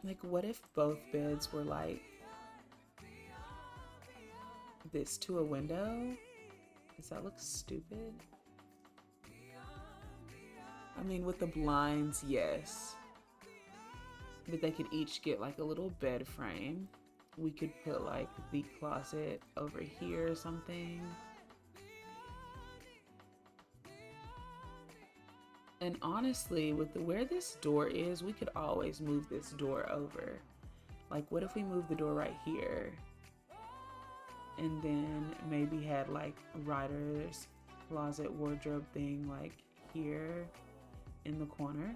Like, what if both beds were like this to a window? Does that look stupid? I mean, with the blinds, yes. But they could each get like a little bed frame. We could put like the closet over here or something. And honestly, with where this door is, we could always move this door over. Like, what if we move the door right here? And then maybe had like Ryder's closet wardrobe thing like here in the corner.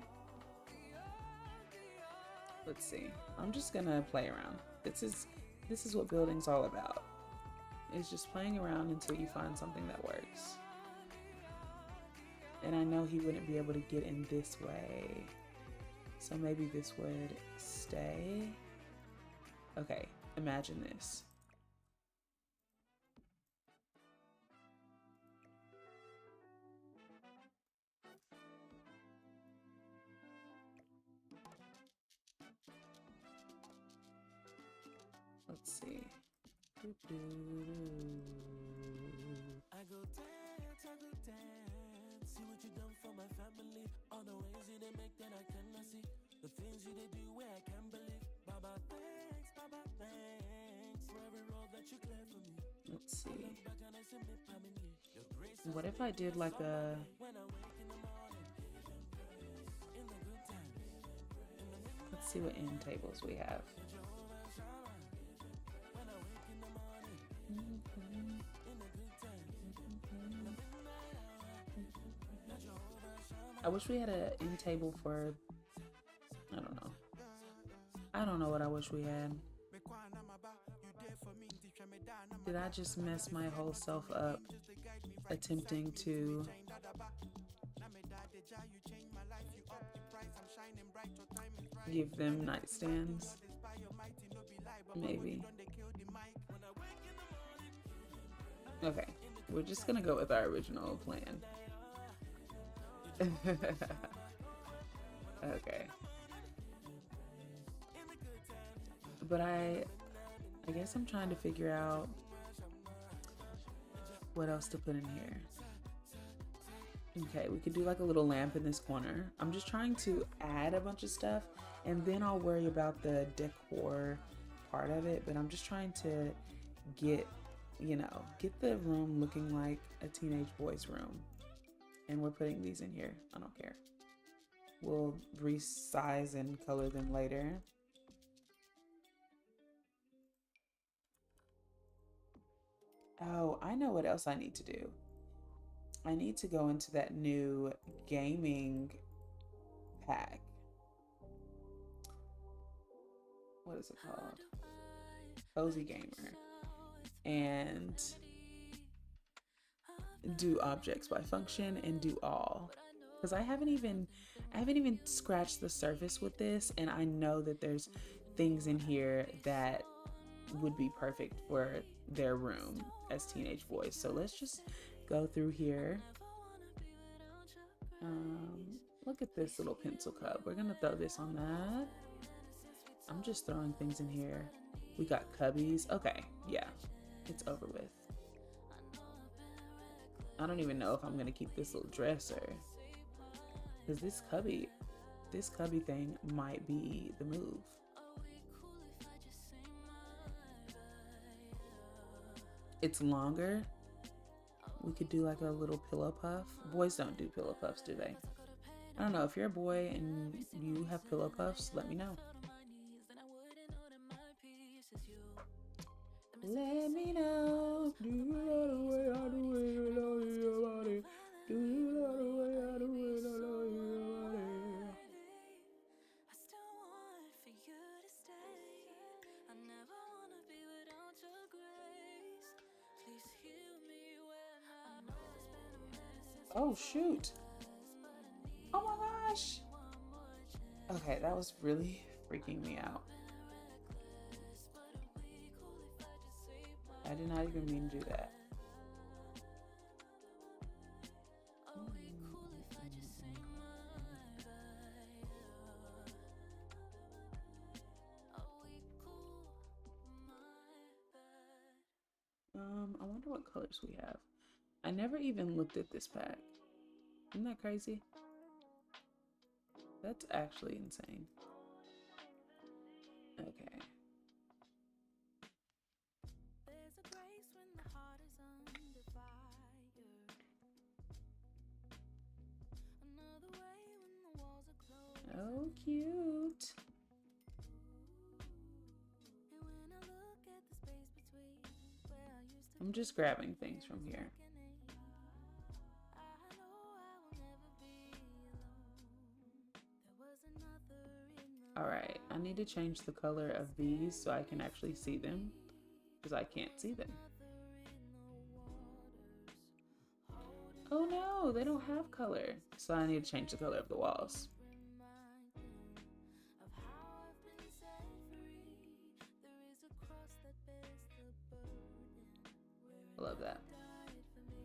Let's see. I'm just gonna play around. This is what building's all about. It's just playing around until you find something that works. And I know he wouldn't be able to get in this way, so maybe this would stay. Okay, imagine this. Let's see. I go dance, see what you done for my family. All the ways you they make that I cannot see. The things you they do where I can't believe. Baba thanks for every road that you clear for me. Let's see. What if I did like a... Let's see what end tables we have. I wish we had an end table for, I don't know. I don't know what I wish we had. Did I just mess my whole self up attempting to give them nightstands? Maybe. Okay, we're just gonna go with our original plan. Okay. But I guess I'm trying to figure out what else to put in here. Okay, we could do like a little lamp in this corner. I'm just trying to add a bunch of stuff, and then I'll worry about the decor part of it. But I'm just trying to get, get the room looking like a teenage boy's room. And we're putting these in here. I don't care. We'll resize and color them later. Oh, I know what else I need to do. I need to go into that new gaming pack. What is it called? Cozy Gamer. And do objects by function and do all, because I haven't even scratched the surface with this, and I know that there's things in here that would be perfect for their room as teenage boys. So let's just go through here. Look at this little pencil cup. We're gonna throw this on that. I'm just throwing things in here. We got cubbies. Okay, yeah, it's over with. I don't even know if I'm gonna keep this little dresser, because this cubby thing might be the move. It's longer. We could do like a little pillow puff. Boys don't do pillow puffs, do they? I don't know. If you're a boy and you have pillow puffs, let me know. Let me know. Do you love the way I do it? I love your body. Do you love the way I do it? I love your body. I still want for you to stay. I never wanna be without your grace. Please heal me when I know it's been a minute since. Oh shoot. Oh my gosh. Okay, that was really freaking me out. I did not even mean to do that. I wonder what colors we have. I never even looked at this pack. Isn't that crazy? That's actually insane. Okay. There's a grace when the heart is under fire. Another way when the walls are closed. Oh, cute. And when I look at the space between where I used to I'm just grabbing things from here. I know I will never be alone. There was another in the All right, I need to change the color of these so I can actually see them, because I can't see them. Oh no, they don't have color. So I need to change the color of the walls. of how I've been set free. There is a cross that bears the burden. I love that. Died for me.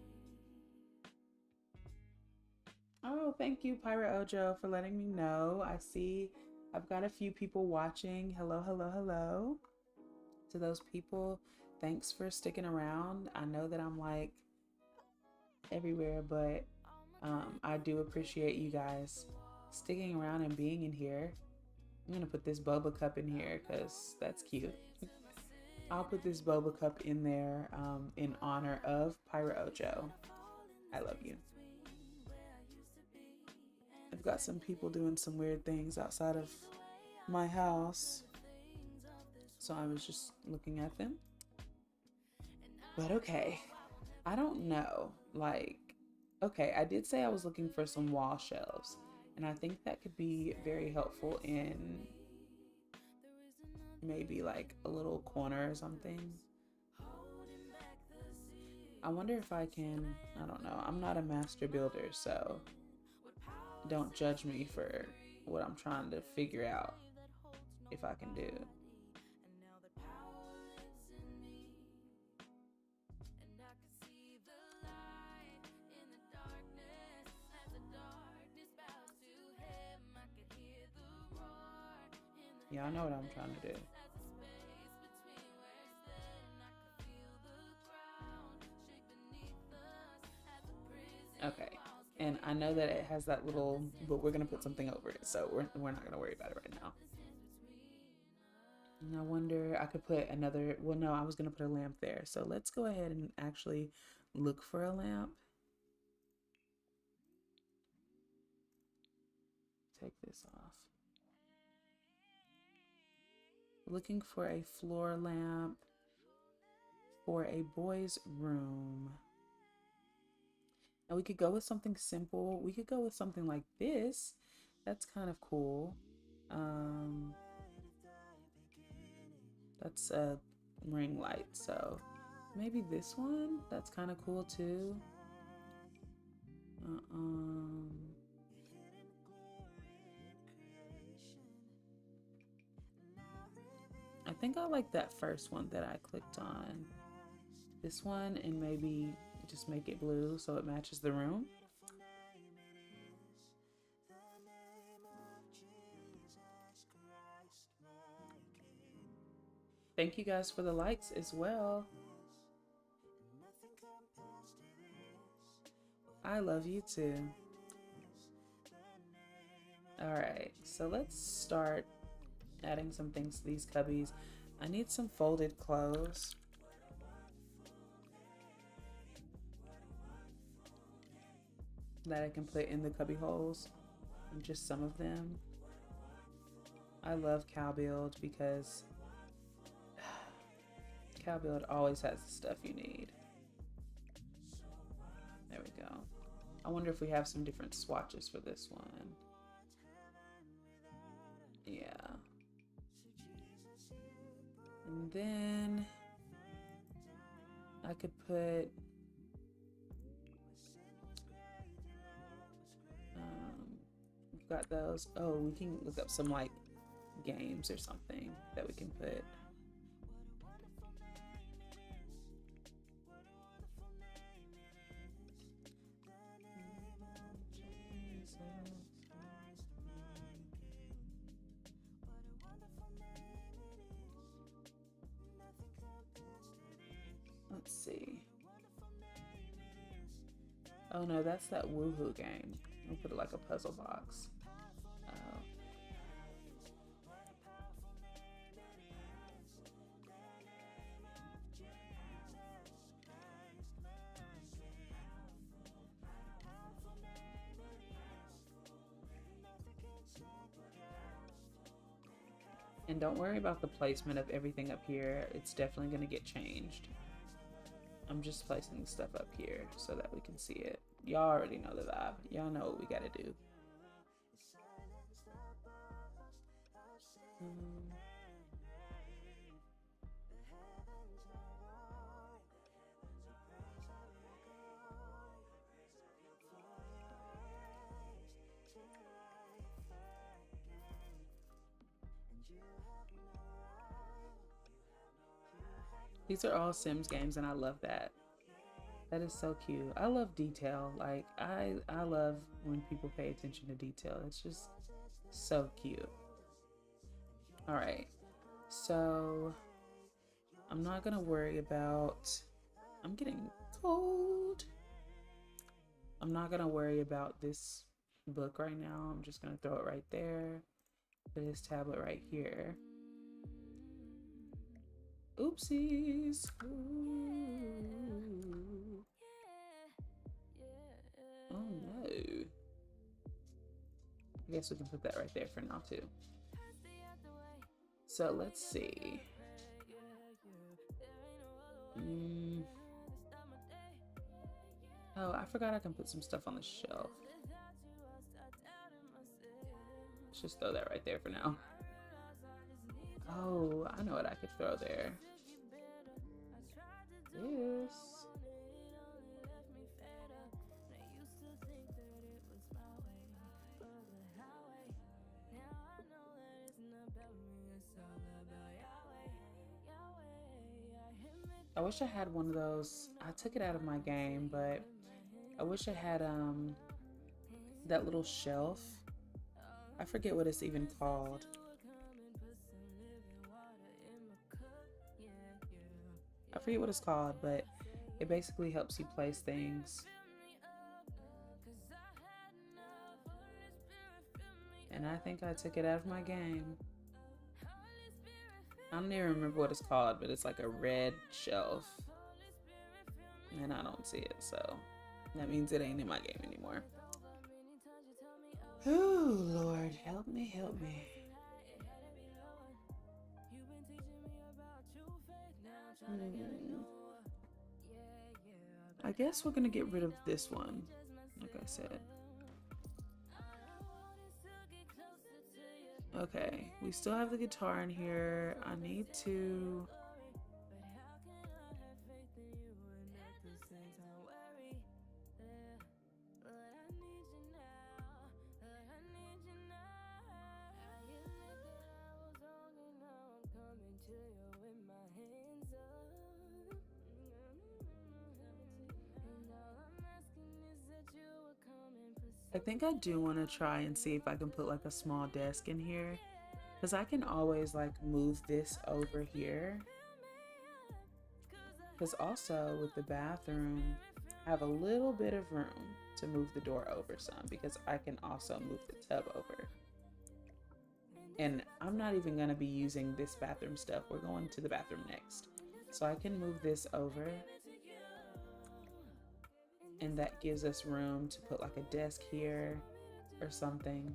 Oh, thank you, Pyra Ojo, for letting me know. I see I've got a few people watching. Hello, hello, hello. To those people, thanks for sticking around. I know that I'm like everywhere, but I do appreciate you guys sticking around and being in here. I'm gonna put this boba cup in here because that's cute. I'll put this boba cup in there in honor of Pyra Ojo. I love you. I've got some people doing some weird things outside of my house, so I was just looking at them. But okay, I don't know, like, okay, I did say I was looking for some wall shelves, and I think that could be very helpful in maybe like a little corner or something. I wonder if I can, I don't know, I'm not a master builder, so don't judge me for what I'm trying to figure out if I can do. Yeah, I know what I'm trying to do. Okay, and I know that it has that little, but we're gonna put something over it, so we're not gonna worry about it right now. And I wonder, I could put another, well no, I was gonna put a lamp there, so let's go ahead and actually look for a lamp. Take this off. Looking for a floor lamp for a boy's room. And we could go with something simple. We could go with something like this. That's kind of cool. That's a ring light, so maybe this one. That's kind of cool too. Uh, I think I like that first one that I clicked on. This one, and maybe just make it blue so it matches the room. Thank you guys for the likes as well. I love you too. All right, so let's start adding some things to these cubbies. I need some folded clothes. That I can put in the cubby holes, and just some of them. I love CowBuild because CowBuild always has the stuff you need. There we go. I wonder if we have some different swatches for this one. Yeah. And then I could put we've got those. Oh, we can look up some like games or something that we can put. Let's see. Oh no, that's that Woohoo game. We'll put it like a puzzle box. And don't worry about the placement of everything up here. It's definitely going to get changed. I'm just placing stuff up here so that we can see it. Y'all already know the vibe. Y'all know what we got to do. These are all Sims games, and I love that. That is so cute. I love detail. Like, I love when people pay attention to detail. It's just so cute. All right. So, I'm not going to worry about... I'm getting cold. I'm not going to worry about this book right now. I'm just going to throw it right there. Put this tablet right here. Oopsies. Ooh. Oh no. I guess we can put that right there for now too. So let's see. Oh, I forgot I can put some stuff on the shelf. Let's just throw that right there for now. Oh, I know what I could throw there. This. I wish I had one of those. I took it out of my game, but I wish I had that little shelf. I forget what it's even called. I forget what it's called, but it basically helps you place things. And I think I took it out of my game. I don't even remember what it's called, but it's like a red shelf. And I don't see it, so that means it ain't in my game anymore. Oh, Lord, help me, help me. I guess we're gonna get rid of this one, like I said. Okay, we still have the guitar in here. I need to... I think I do want to try and see if I can put like a small desk in here, because I can always like move this over here. Because also with the bathroom, I have a little bit of room to move the door over some, because I can also move the tub over. And I'm not even going to be using this bathroom stuff. We're going to the bathroom next. So I can move this over. And that gives us room to put like a desk here or something.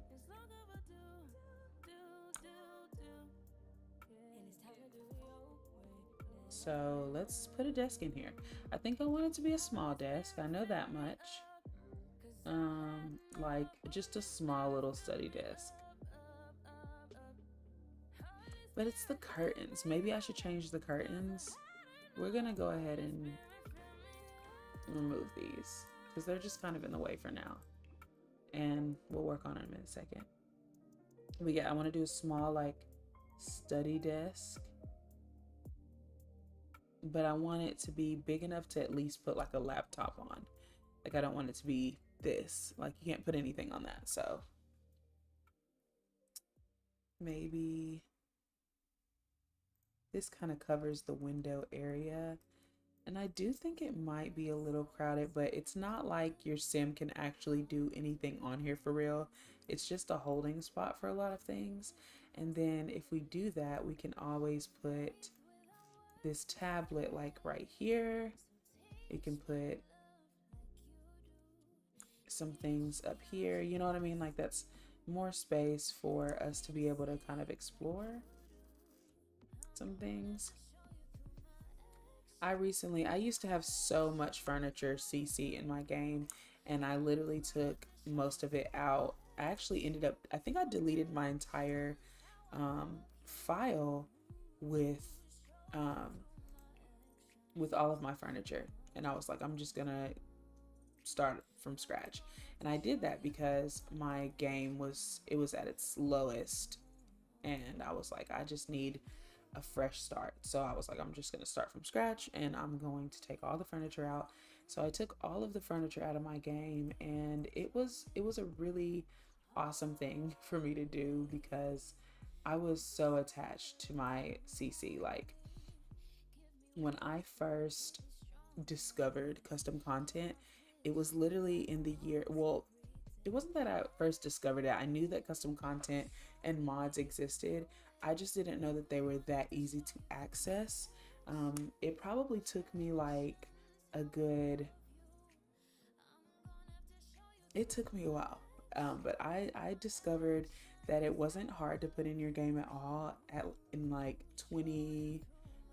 So let's put a desk in here. I think I want it to be a small desk. I know that much. Like just a small little study desk. But it's the curtains. Maybe I should change the curtains. We're gonna go ahead and remove these because they're just kind of in the way for now. And we'll work on it in a second. But yeah, I want to do a small like study desk. But I want it to be big enough to at least put like a laptop on. Like I don't want it to be this. Like you can't put anything on that. So maybe this kind of covers the window area. And I do think it might be a little crowded, but it's not like your sim can actually do anything on here for real. It's just a holding spot for a lot of things. And then if we do that, we can always put this tablet like right here. You can put some things up here, you know what I mean? Like that's more space for us to be able to kind of explore some things. I used to have so much furniture CC in my game, and I literally took most of it out. I actually ended up, I think I deleted my entire file with all of my furniture. And I was like, I'm just gonna start from scratch. And I did that because my game was at its lowest. And I was like, I just need a fresh start. So I was like, I'm just going to start from scratch and I'm going to take all the furniture out. So I took all of the furniture out of my game, and it was a really awesome thing for me to do because I was so attached to my CC. Like when I first discovered custom content, it was literally in the year, well, it wasn't that I first discovered it. I knew that custom content and mods existed. I just didn't know that they were that easy to access. It probably took me like it took me a while. But I discovered that it wasn't hard to put in your game at all in like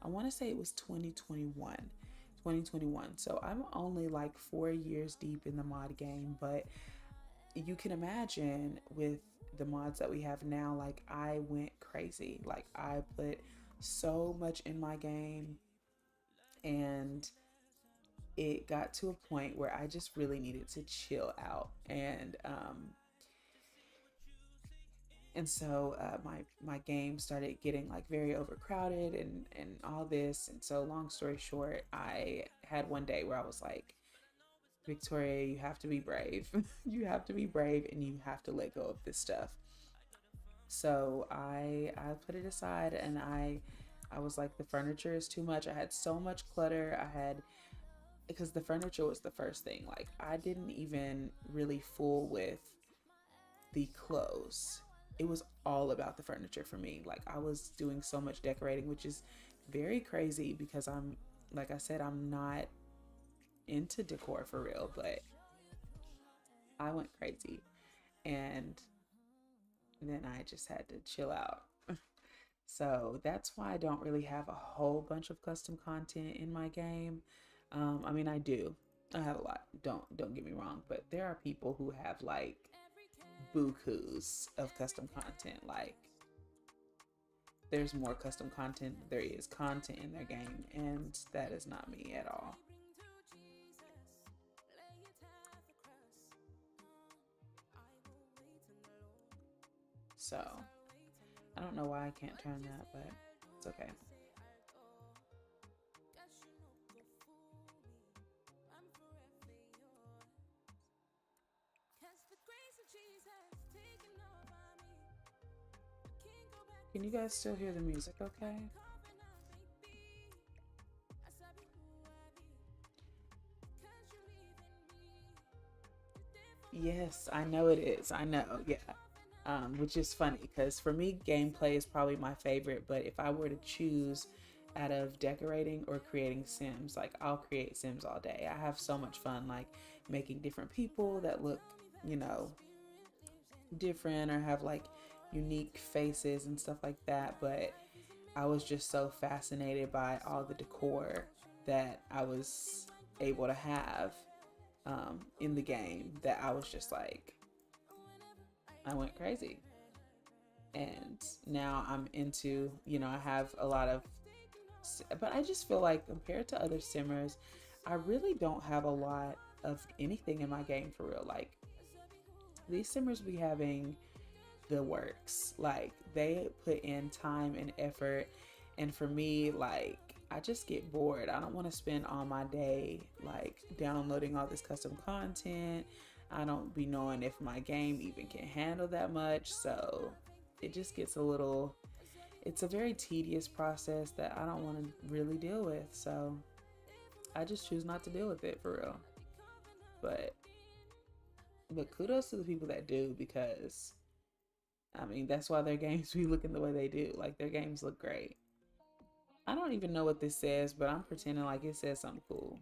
I want to say it was 2021. So I'm only like 4 years deep in the mod game, but you can imagine with the mods that we have now, like I went crazy. Like I put so much in my game, and it got to a point where I just really needed to chill out. And so my game started getting like very overcrowded and all this. And so long story short, I had one day where I was like, Victoria, you have to be brave. You have to be brave and you have to let go of this stuff. So I put it aside, and I was like, the furniture is too much. I had so much clutter. Because the furniture was the first thing. Like I didn't even really fool with the clothes. It was all about the furniture for me. Like I was doing so much decorating, which is very crazy because like I said, I'm not into decor for real, but I went crazy, and then I just had to chill out. So that's why I don't really have a whole bunch of custom content in my game. I mean, I have a lot, don't get me wrong, but there are people who have like bukus of custom content. Like there's more custom content than there is content in their game, and that is not me at all. So I don't know why I can't turn that, but it's okay. Can you guys still hear the music okay? Yes, I know it is. I know, yeah. Which is funny because for me, gameplay is probably my favorite. But if I were to choose out of decorating or creating Sims, like I'll create Sims all day. I have so much fun, like making different people that look, you know, different or have like unique faces and stuff like that. But I was just so fascinated by all the decor that I was able to have in the game that I was just like, I went crazy. And now I'm into, you know, I have a lot of, but I just feel like compared to other simmers, I really don't have a lot of anything in my game for real. Like these simmers be having the works, like they put in time and effort. And for me, like I just get bored. I don't want to spend all my day like downloading all this custom content. I don't be knowing if my game even can handle that much. So it just gets a little, it's a very tedious process that I don't want to really deal with. So I just choose not to deal with it for real. But kudos to the people that do, because I mean that's why their games be looking the way they do. Like their games look great. I don't even know what this says, but I'm pretending like it says something cool.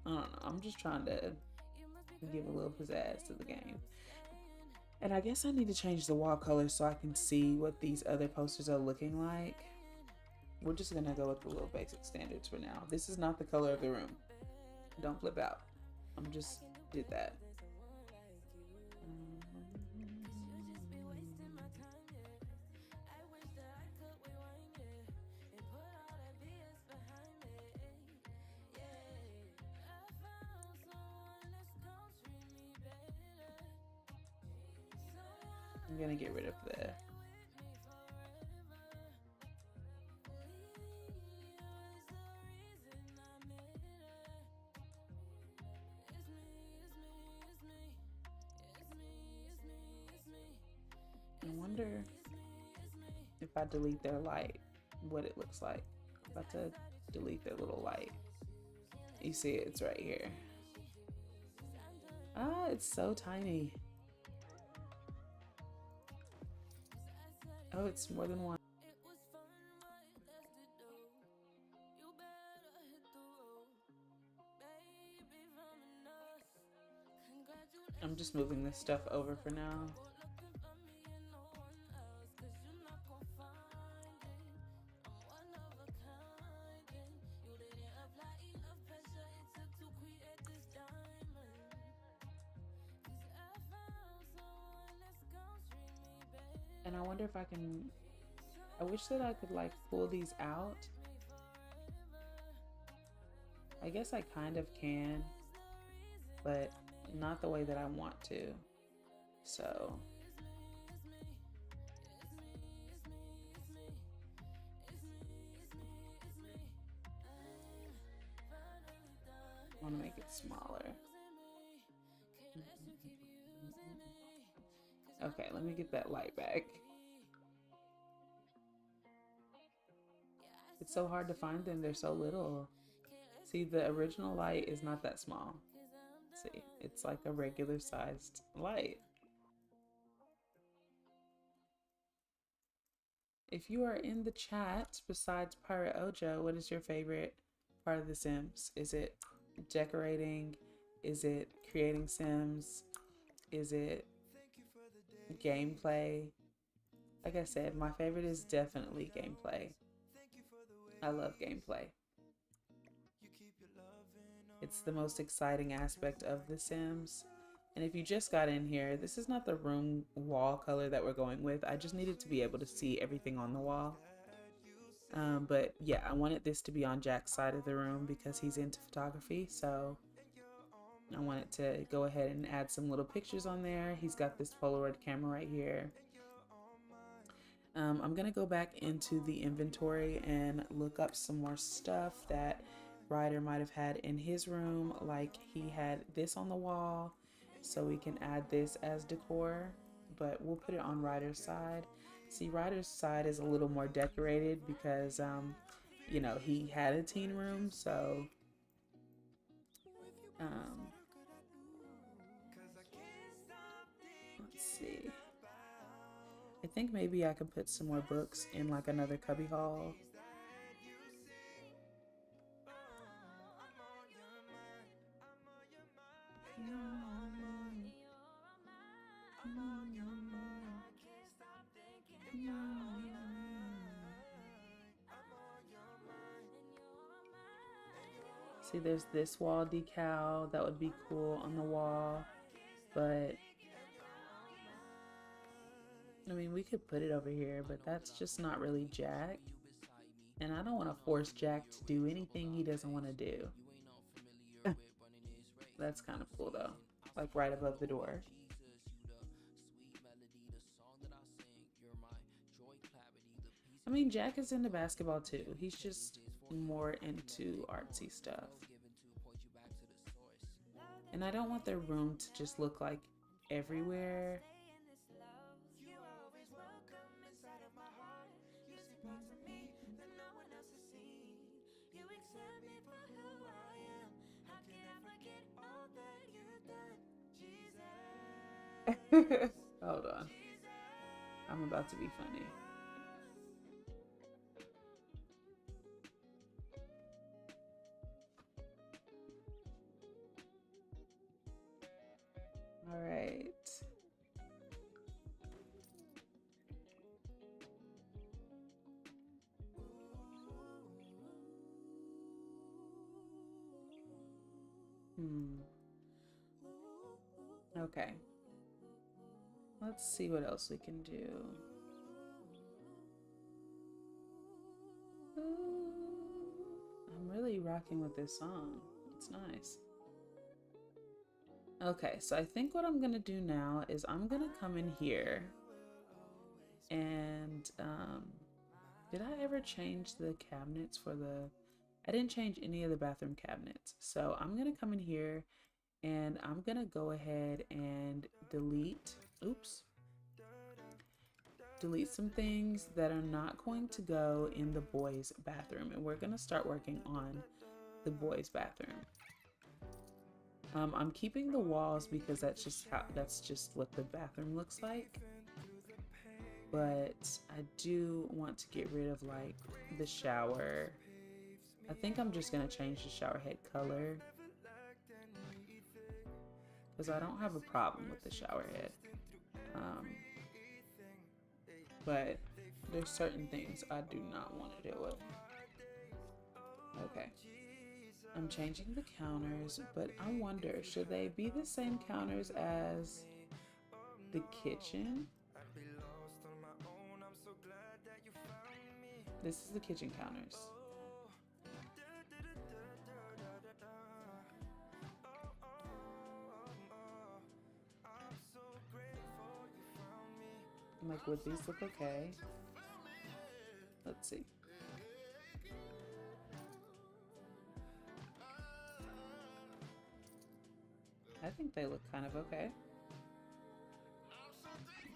I don't know. I'm just trying to give a little pizzazz to the game. And I guess I need to change the wall color so I can see what these other posters are looking like. We're just gonna go with the little basic standards for now. This is not the color of the room. Don't flip out. I'm just did that. I'm gonna get rid of the I wonder if I delete their light, what it looks like. I'm about to delete their little light. You see it, it's right here. Ah, it's so tiny. Oh, it's more than one. I'm just moving this stuff over for now. And I wonder if I can, I wish that I could like pull these out. I guess I kind of can, but not the way that I want to. So I want to make it smaller. Okay, let me get that light back. It's so hard to find them, they're so little. See, the original light is not that small. See, it's like a regular sized light. If you are in the chat, besides Pirate Ojo, what is your favorite part of The Sims? Is it decorating? Is it creating Sims? Is it gameplay? Like I said, my favorite is definitely gameplay. I love gameplay. It's the most exciting aspect of The Sims. And if you just got in here, this is not the room wall color that we're going with. I just needed to be able to see everything on the wall. But yeah, I wanted this to be on Jack's side of the room because he's into photography. So I wanted to go ahead and add some little pictures on there. He's got this Polaroid camera right here. I'm gonna go back into the inventory and look up some more stuff that Ryder might have had in his room. Like he had this on the wall, so we can add this as decor, but we'll put it on Ryder's side. See, Ryder's side is a little more decorated because, you know, he had a teen room, so let's see. I think maybe I could put some more books in like another cubby hall. See, there's this wall decal that would be cool on the wall, but I mean, we could put it over here, but that's just not really Jack. And I don't want to force Jack to do anything he doesn't want to do. That's kind of cool though, like right above the door. I mean, Jack is into basketball too. He's just more into artsy stuff. And I don't want their room to just look like everywhere. Hold on. I'm about to be funny. All right. Okay. Let's see what else we can do. I'm really rocking with this song. It's nice. Okay, so I think what I'm gonna do now is I'm gonna come in here and did I ever change the cabinets for the, I didn't change any of the bathroom cabinets. So I'm gonna come in here and I'm gonna go ahead and delete some things that are not going to go in the boys' bathroom, and we're gonna start working on the boys' bathroom. I'm keeping the walls because that's just what the bathroom looks like. But I do want to get rid of like the shower. I think I'm just gonna change the shower head color because I don't have a problem with the shower head. But there's certain things I do not want to deal with. Okay. I'm changing the counters, but I wonder, should they be the same counters as the kitchen? This is the kitchen counters. I'm like, would these look okay? Let's see. I think they look kind of okay.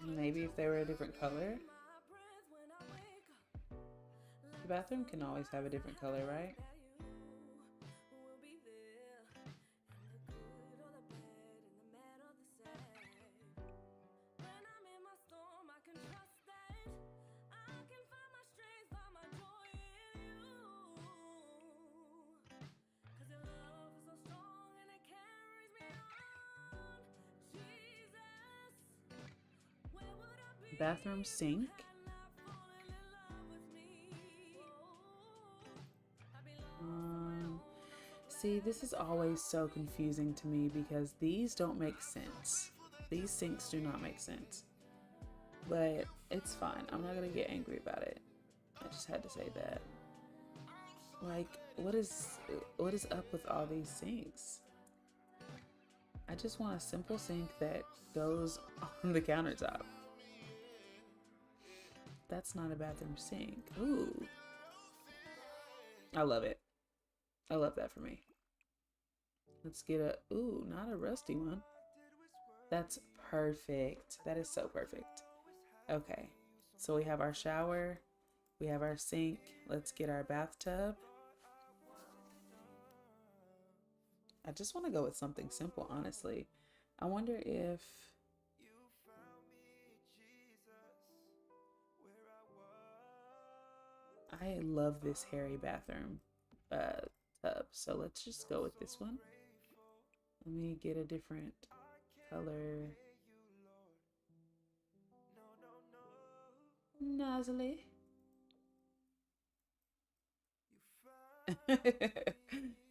Maybe if they were a different color. The bathroom can always have a different color, right? Bathroom sink. See, this is always so confusing to me because these don't make sense. These sinks do not make sense. But it's fine. I'm not gonna get angry about it. I just had to say that. Like, what is up with all these sinks? I just want a simple sink that goes on the countertop. That's not a bathroom sink. Ooh. I love it. I love that for me. Let's get a, ooh, not a rusty one. That's perfect. That is so perfect. Okay, so we have our shower, we have our sink. Let's get our bathtub. I just want to go with something simple, honestly. I wonder if I love this hairy bathroom uh, tub. So let's just go with this one. Let me get a different color. Nozzly.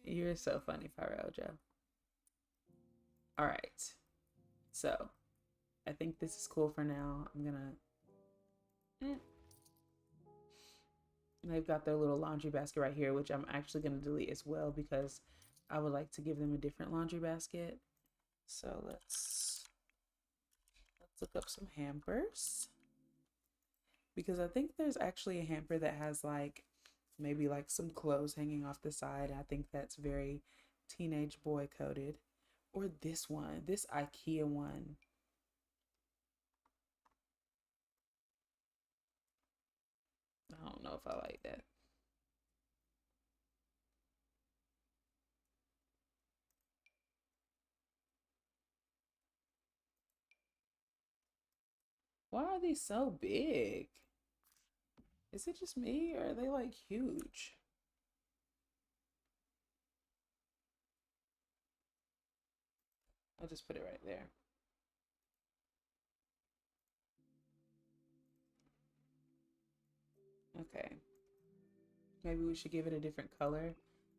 You're so funny, Pyro Joe. All right. So I think this is cool for now. I'm gonna. They've got their little laundry basket right here, which I'm actually gonna delete as well because I would like to give them a different laundry basket. So let's look up some hampers because I think there's actually a hamper that has like maybe like some clothes hanging off the side. I think that's very teenage boy coded. Or this one, this IKEA one. I don't know if I like that. Why are these so big? Is it just me or are they like huge? I'll just put it right there. Okay. Maybe we should give it a different color.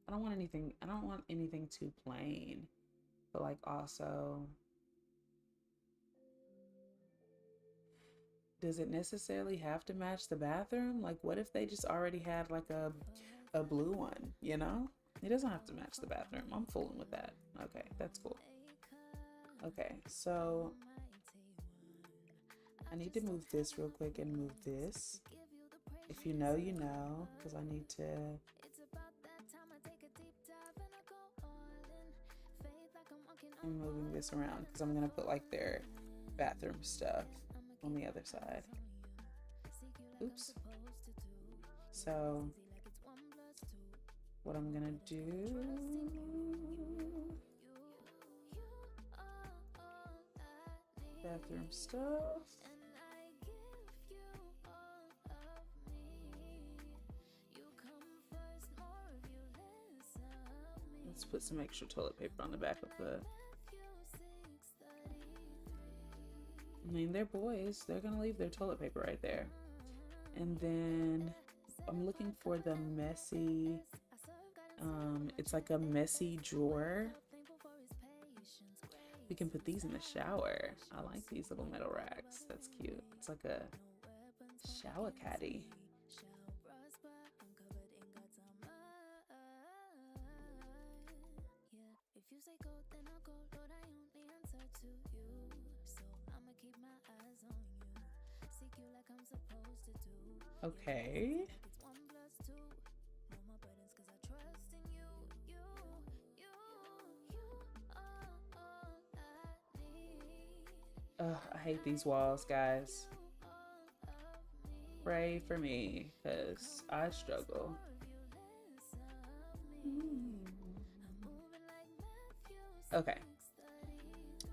I don't want anything too plain. But like also, does it necessarily have to match the bathroom? Like what if they just already had like a blue one, you know? It doesn't have to match the bathroom. I'm fooling with that. Okay, that's cool. Okay, so I need to move this real quick and move this. If you know, you know, because I need to. I'm moving this around because I'm gonna put like their bathroom stuff on the other side. Oops. So what I'm gonna do, bathroom stuff. Let's put some extra toilet paper on the back of the. I mean, they're boys. They're gonna leave their toilet paper right there. And then I'm looking for the messy. It's like a messy drawer. We can put these in the shower. I like these little metal racks. That's cute. It's like a shower caddy. Okay. Ugh, I hate these walls, guys. Pray for me, because I struggle. Okay.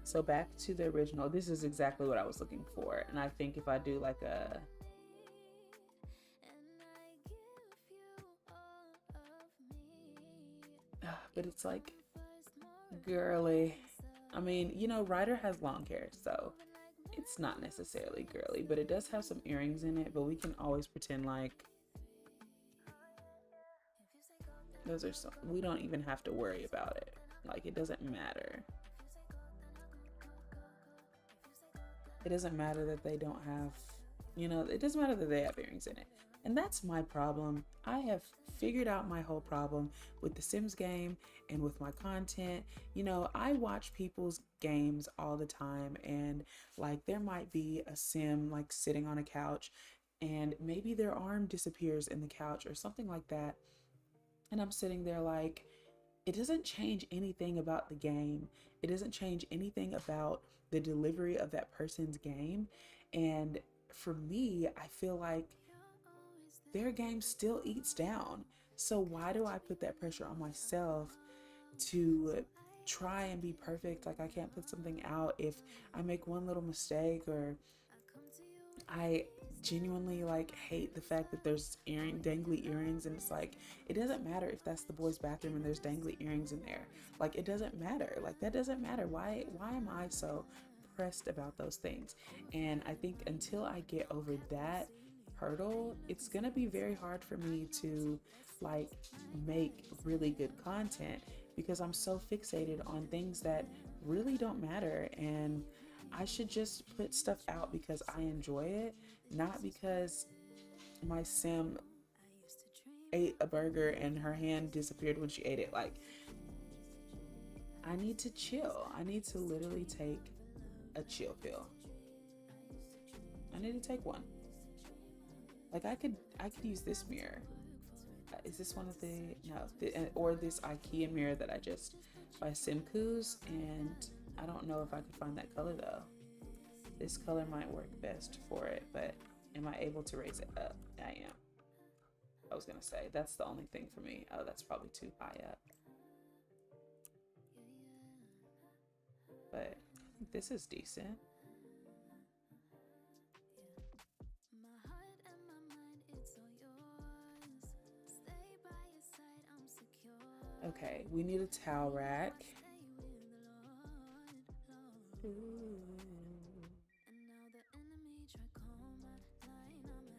So back to the original. This is exactly what I was looking for. And I think if I do like a... but it's like girly. I mean, you know, Ryder has long hair, so it's not necessarily girly, but it does have some earrings in it, but we can always pretend like those are some, we don't even have to worry about it. Like, it doesn't matter. It doesn't matter that they don't have, you know, it doesn't matter that they have earrings in it. And that's my problem. I have figured out my whole problem with the Sims game and with my content. You know, I watch people's games all the time, and like there might be a Sim like sitting on a couch and maybe their arm disappears in the couch or something like that. And I'm sitting there like, it doesn't change anything about the game. It doesn't change anything about the delivery of that person's game. And for me, I feel like their game still eats down. So why do I put that pressure on myself to try and be perfect? Like, I can't put something out if I make one little mistake, or I genuinely like hate the fact that there's dangly earrings, and it's like, it doesn't matter if that's the boys' bathroom and there's dangly earrings in there. Like, it doesn't matter. Like, that doesn't matter. Why am I so pressed about those things? And I think until I get over that hurdle, it's gonna be very hard for me to like make really good content, because I'm so fixated on things that really don't matter. And I should just put stuff out because I enjoy it, not because my sim ate a burger and her hand disappeared when she ate it. Like, I need to chill. I need to literally take a chill pill. I need to take one. Like, I could use this mirror. Is this one of or this IKEA mirror that I just by Simcoos, and I don't know if I could find that color though. This color might work best for it, but am I able to raise it up? I am. I was gonna say that's the only thing for me. Oh, that's probably too high up. But I think this is decent. Okay, we need a towel rack.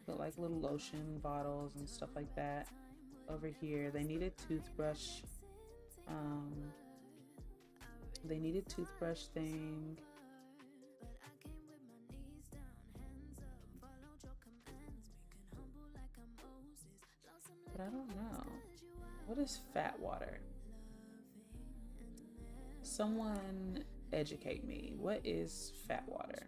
Put like little lotion bottles and stuff like that over here. They need a toothbrush. They need a toothbrush thing. But I don't know. What is fat water? Someone educate me. What is fat water?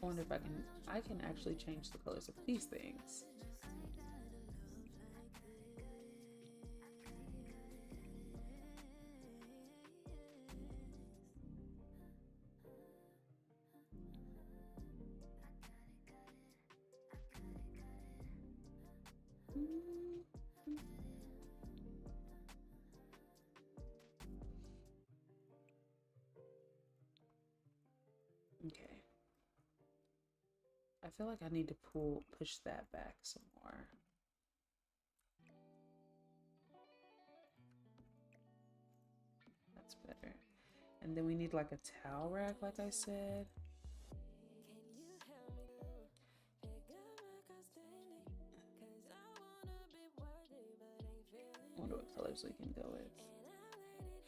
I wonder if I can actually change the colors of these things. Okay. I feel like I need to push that back some more. That's better. And then we need like a towel rack, like I said. I wonder what colors we can go with.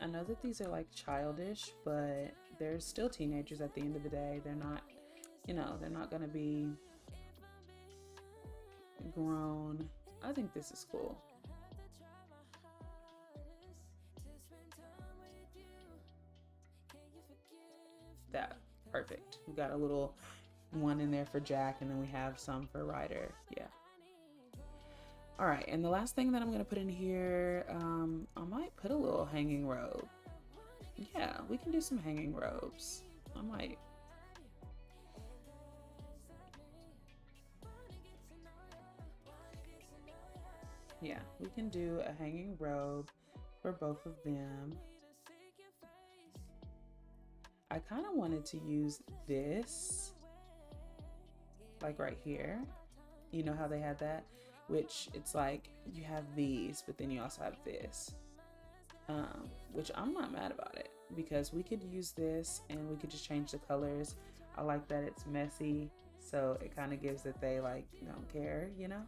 I know that these are like childish, but they're still teenagers at the end of the day. They're not, you know, they're not gonna be grown. I think this is cool. That, perfect. We got a little one in there for Jack, and then we have some for Ryder. Yeah. All right, and the last thing that I'm gonna put in here, I might put a little hanging robe. Yeah, we can do some hanging robes. I might. Yeah, we can do a hanging robe for both of them. I kind of wanted to use this, like right here. You know how they had that? Which it's like you have these, but then you also have this. Which I'm not mad about it, because we could use this and we could just change the colors. I like that it's messy, so it kind of gives that they like don't care, you know?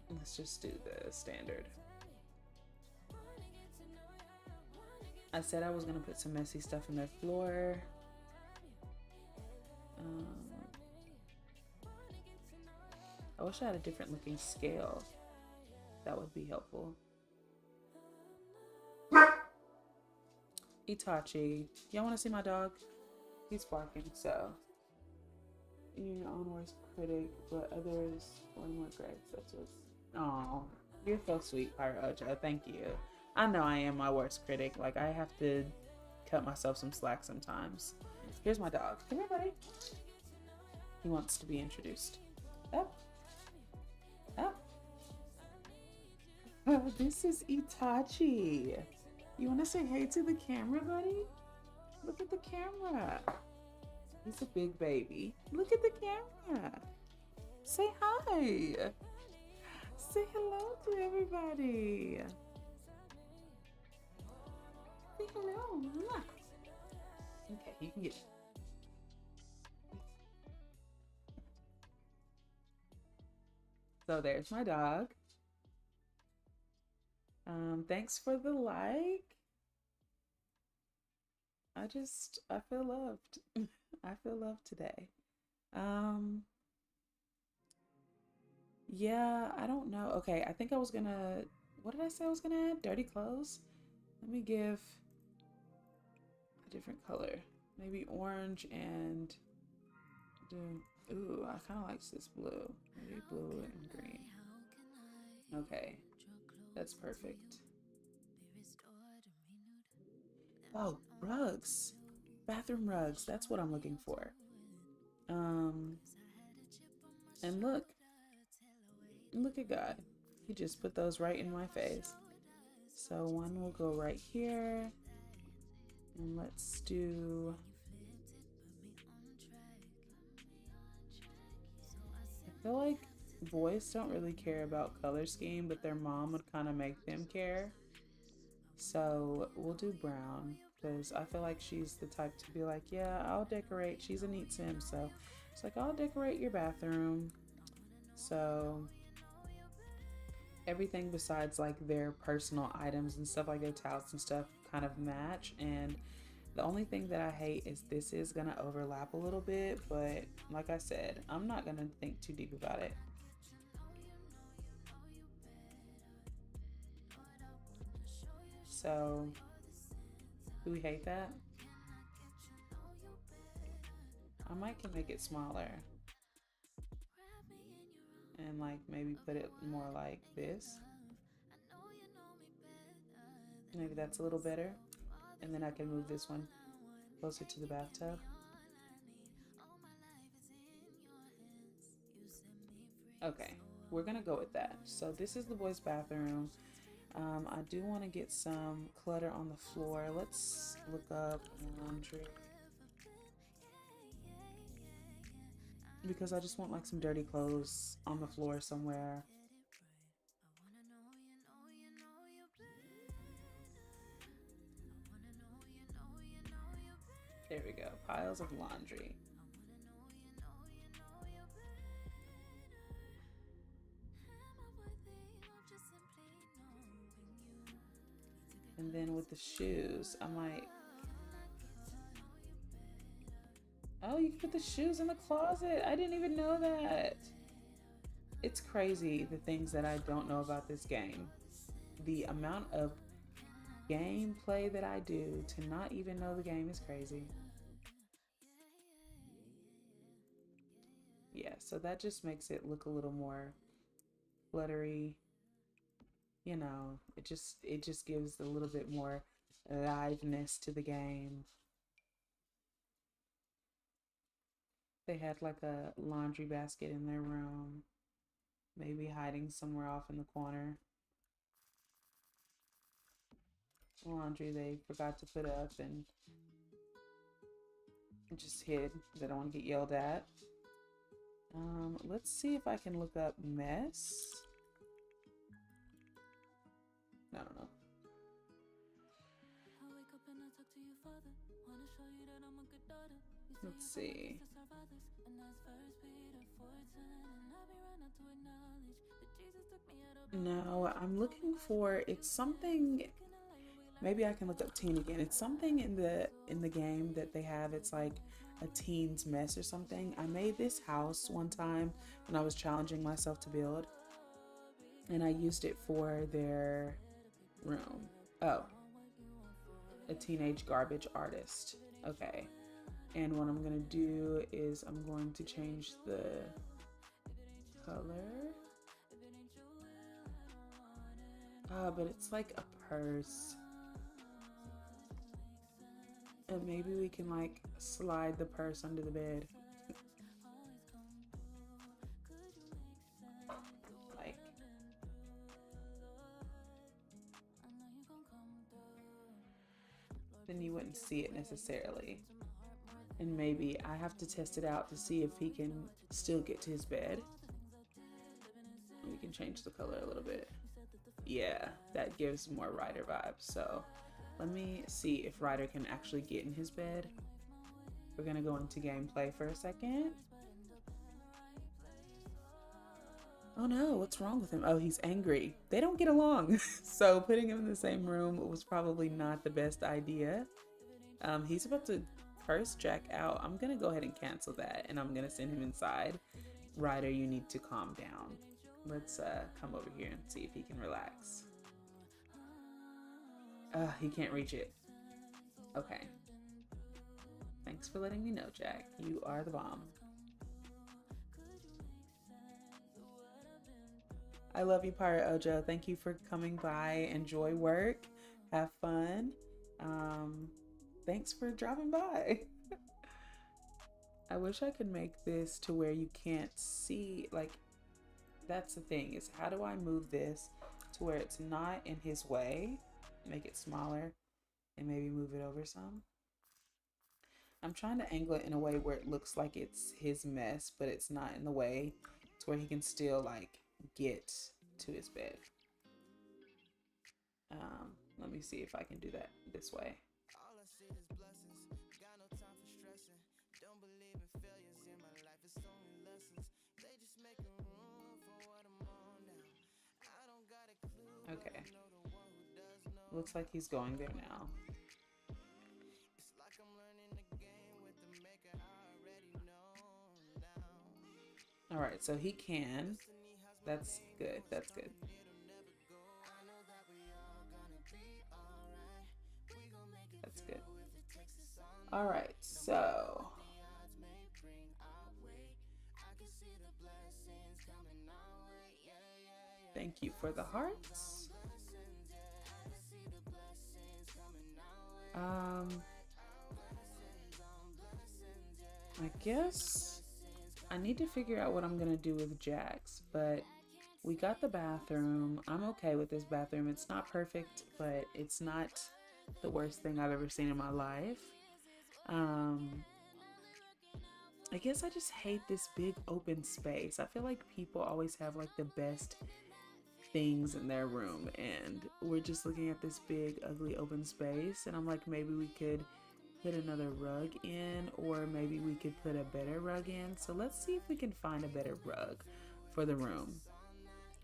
Let's just do the standard. I said I was gonna put some messy stuff in their floor. I wish I had a different looking scale. That would be helpful. Itachi, y'all want to see my dog? He's barking, so you're your own worst critic, but others way more great, such as. Oh, you're so sweet, Pyro Ojo. Thank you. I know I am my worst critic. Like, I have to cut myself some slack sometimes. Here's my dog. Come here, buddy. He wants to be introduced. Up. Up. This is Itachi. You want to say hey to the camera, buddy? Look at the camera. He's a big baby. Look at the camera. Say hi. Say hello to everybody. Say hello. Okay, you can get it. So there's my dog. Thanks for the like. I feel loved. I feel loved today. Yeah, I don't know. Okay, I think I was gonna, what did I say I was gonna add? Dirty clothes? Let me give a different color. Maybe orange and ooh, I kind of like this blue. Maybe blue and green. Okay, that's perfect. Oh, rugs. Bathroom rugs. That's what I'm looking for. And look at God. He just put those right in my face. So one will go right here. And let's do, I feel like boys don't really care about color scheme, but their mom would kind of make them care. So we'll do brown because I feel like she's the type to be like, yeah, I'll decorate. She's a neat sim, so it's like, I'll decorate your bathroom. So everything besides like their personal items and stuff, like their towels and stuff, kind of match. And the only thing that I hate is this is gonna overlap a little bit, but like I said, I'm not gonna think too deep about it. So, do we hate that? I might can make it smaller. And like maybe put it more like this. Maybe that's a little better. And then I can move this one closer to the bathtub. Okay, we're gonna go with that. So this is the boys' bathroom. I do want to get some clutter on the floor. Let's look up laundry. Because I just want like some dirty clothes on the floor somewhere. There we go. Piles of laundry. And then with the shoes, I might... Oh, you can put the shoes in the closet. I didn't even know that. It's crazy the things that I don't know about this game. The amount of gameplay that I do to not even know the game is crazy. Yeah, so that just makes it look a little more fluttery. You know, it just gives a little bit more liveness to the game. They had like a laundry basket in their room, maybe hiding somewhere off in the corner. Laundry they forgot to put up and just hid. They don't want to get yelled at. Let's see if I can look up mess. I don't know. Let's see. No, I'm looking for, it's something, Maybe I can look up teen again. It's something in the game that they have. It's like a teen's mess or something. I made this house one time when I was challenging myself to build, and I used it for their room. Oh, a teenage garbage artist. Okay. And what I'm gonna do is I'm going to change the color. But it's like a purse. And maybe we can like slide the purse under the bed. Like, then you wouldn't see it necessarily. And maybe I have to test it out to see if he can still get to his bed. We can change the color a little bit. Yeah, that gives more Ryder vibes. So let me see if Ryder can actually get in his bed. We're gonna go into gameplay for a second. Oh no, what's wrong with him? Oh, he's angry. They don't get along. So putting him in the same room was probably not the best idea. He's about to purse jack out. I'm gonna go ahead and cancel that, and I'm gonna send him inside. Ryder, you need to calm down. Let's come over here and see if he can relax. He can't reach it. Okay. Thanks for letting me know, Jack. You are the bomb. I love you, Pirate Ojo. Thank you for coming by. Enjoy work. Have fun. Thanks for dropping by. I wish I could make this to where you can't see, like, that's the thing, is how do I move this to where it's not in his way? Make it smaller and maybe move it over some. I'm trying to angle it in a way where it looks like it's his mess, but it's not in the way to where he can still like get to his bed. Let me see if I can do that this way. Okay. Looks like he's going there now. All right, so he can. That's good. That's good. That's good. All right, so thank you for the hearts. I guess I need to figure out what I'm gonna do with Jax, but we got the bathroom. I'm okay with this bathroom. It's not perfect, but it's not the worst thing I've ever seen in my life. I guess I just hate this big open space. I feel like people always have like the best things in their room, and we're just looking at this big ugly open space, and I'm like, maybe we could put another rug in, or maybe we could put a better rug in. So let's see if we can find a better rug for the room.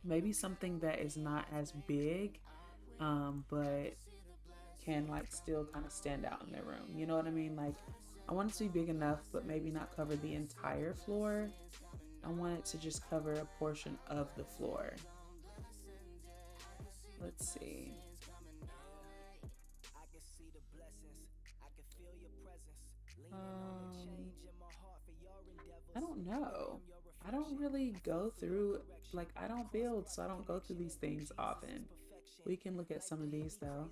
Maybe something that is not as big, but can like still kind of stand out in their room. You know what I mean? Like, I want it to be big enough, but maybe not cover the entire floor. I want it to just cover a portion of the floor. Let's see. I don't know. I don't really go through, like, I don't build, so I don't go through these things often. We can look at some of these though.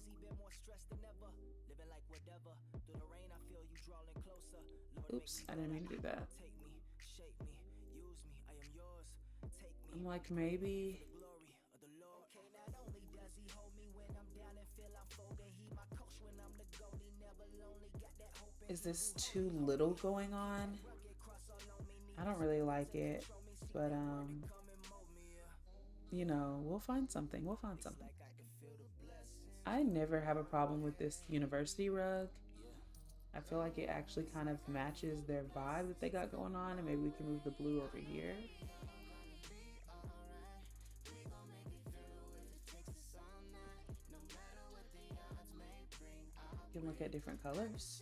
Oops, I didn't mean to do that. I'm like, maybe. Is this too little going on? I don't really like it, but you know, we'll find something. We'll find something. I never have a problem with this university rug. I feel like it actually kind of matches their vibe that they got going on, and maybe we can move the blue over here. You can look at different colors.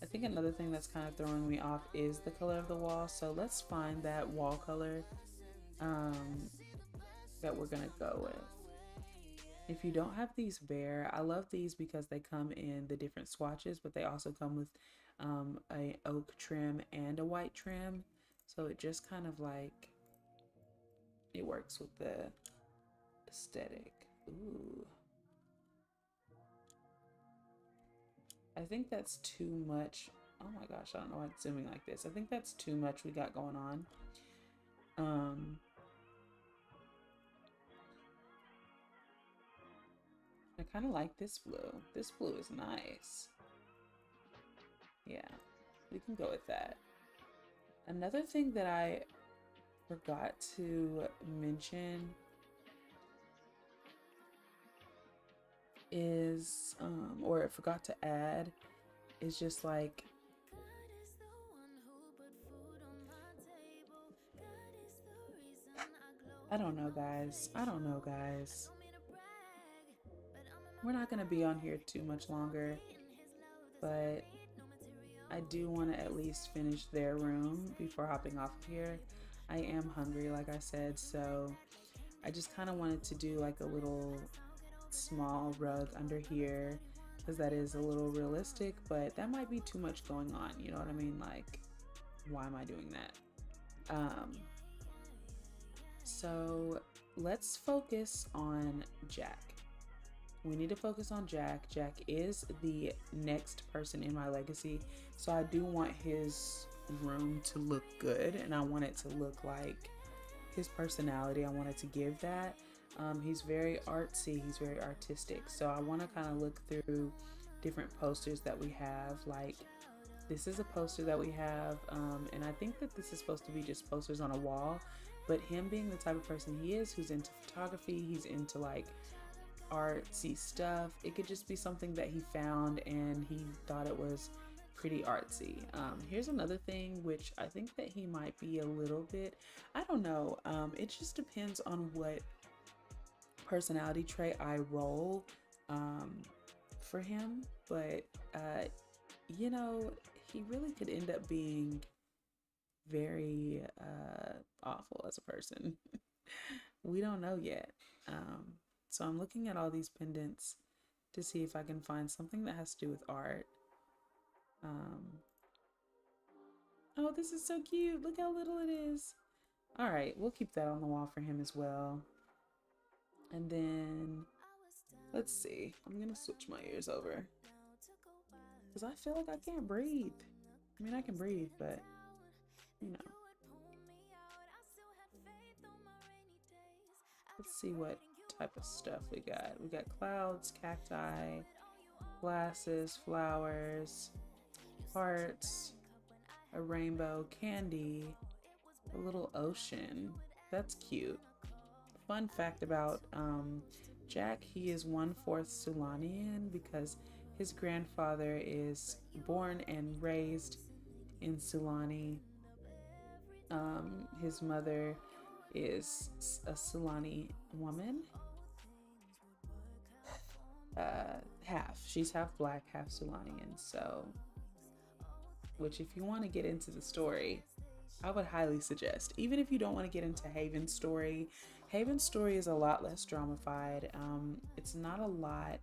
I think another thing that's kind of throwing me off is the color of the wall. So let's find that wall color that we're gonna go with. If you don't have these bare, I love these because they come in the different swatches, but they also come with a oak trim and a white trim. So it just kind of like, it works with the aesthetic. Ooh. I think that's too much. Oh my gosh, I don't know why it's zooming like this. I think that's too much we got going on. I kind of like this blue. This blue is nice. Yeah, we can go with that. Another thing that I forgot to mention is, or I forgot to add, is just like, I don't know, guys. I don't know, guys. We're not gonna be on here too much longer, but I do want to at least finish their room before hopping off of here. I am hungry, like I said, so I just kind of wanted to do like a little small rug under here because that is a little realistic, but that might be too much going on, you know what I mean? Like, why am I doing that? So let's focus on Jack. We need to focus on Jack. Jack is the next person in my legacy, so I do want his room to look good, and I want it to look like his personality. I want it to give that. He's very artsy, he's very artistic, so I want to kind of look through different posters that we have. Like, this is a poster that we have, and I think that this is supposed to be just posters on a wall, but him being the type of person he is, who's into photography, he's into like artsy stuff. It could just be something that he found and he thought it was pretty artsy. Here's another thing, which I think that he might be a little bit, I don't know, it just depends on what personality trait I roll for him, but you know, he really could end up being very awful as a person. We don't know yet. So I'm looking at all these pendants to see if I can find something that has to do with art. Oh, this is so cute. Look how little it is. All right, we'll keep that on the wall for him as well. And then, let's see. I'm gonna switch my ears over because I feel like I can't breathe. I mean, I can breathe, but you know. Let's see what type of stuff we got. We got clouds, cacti, glasses, flowers, hearts, a rainbow, candy, a little ocean. That's cute. Fun fact about Jack, he is 1/4 Sulanian because his grandfather is born and raised in Sulani. His mother is a Sulani woman. Half. She's half black, half Sulanian. So, which if you want to get into the story, I would highly suggest. Even if you don't want to get into Haven's story is a lot less dramified. It's not a lot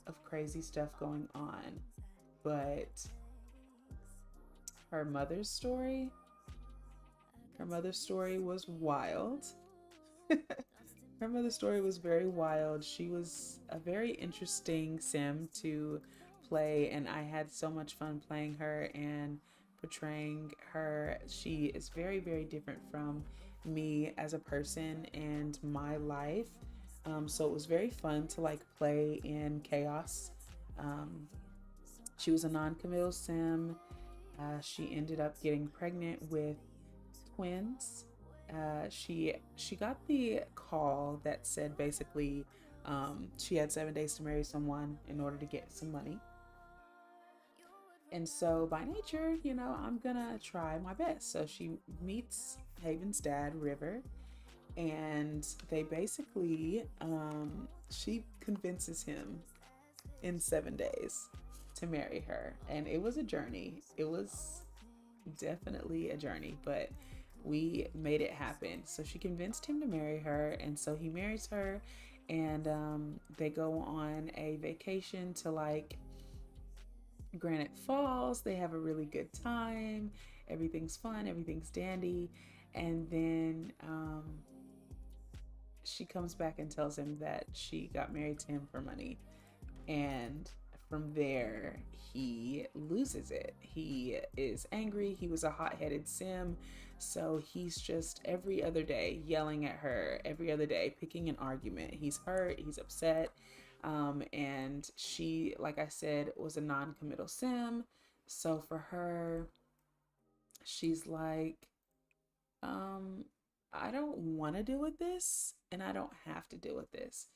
of crazy stuff going on, but her mother's story was wild. Her mother's story was very wild. She was a very interesting sim to play, and I had so much fun playing her and portraying her. She is very, very different from me as a person and my life. So it was very fun to like play in chaos. She was a non-committal sim. She ended up getting pregnant with twins. She got the call that said basically she had 7 days to marry someone in order to get some money. And so by nature, I'm gonna try my best. So she meets Haven's dad, River, And they basically, she convinces him in 7 days to marry her. And it was a journey. It was definitely a journey, but we made it happen. So she convinced him to marry her, and so he marries her, and they go on a vacation to like Granite Falls. They have a really good time. Everything's fun, everything's dandy. And then she comes back and tells him that she got married to him for money. And from there, he loses it. He is angry. He was a hot headed sim. So he's just every other day yelling at her, every other day picking an argument. He's hurt, he's upset. And she, like I said, was a non committal sim. So for her, she's like, I don't want to deal with this and I don't have to deal with this.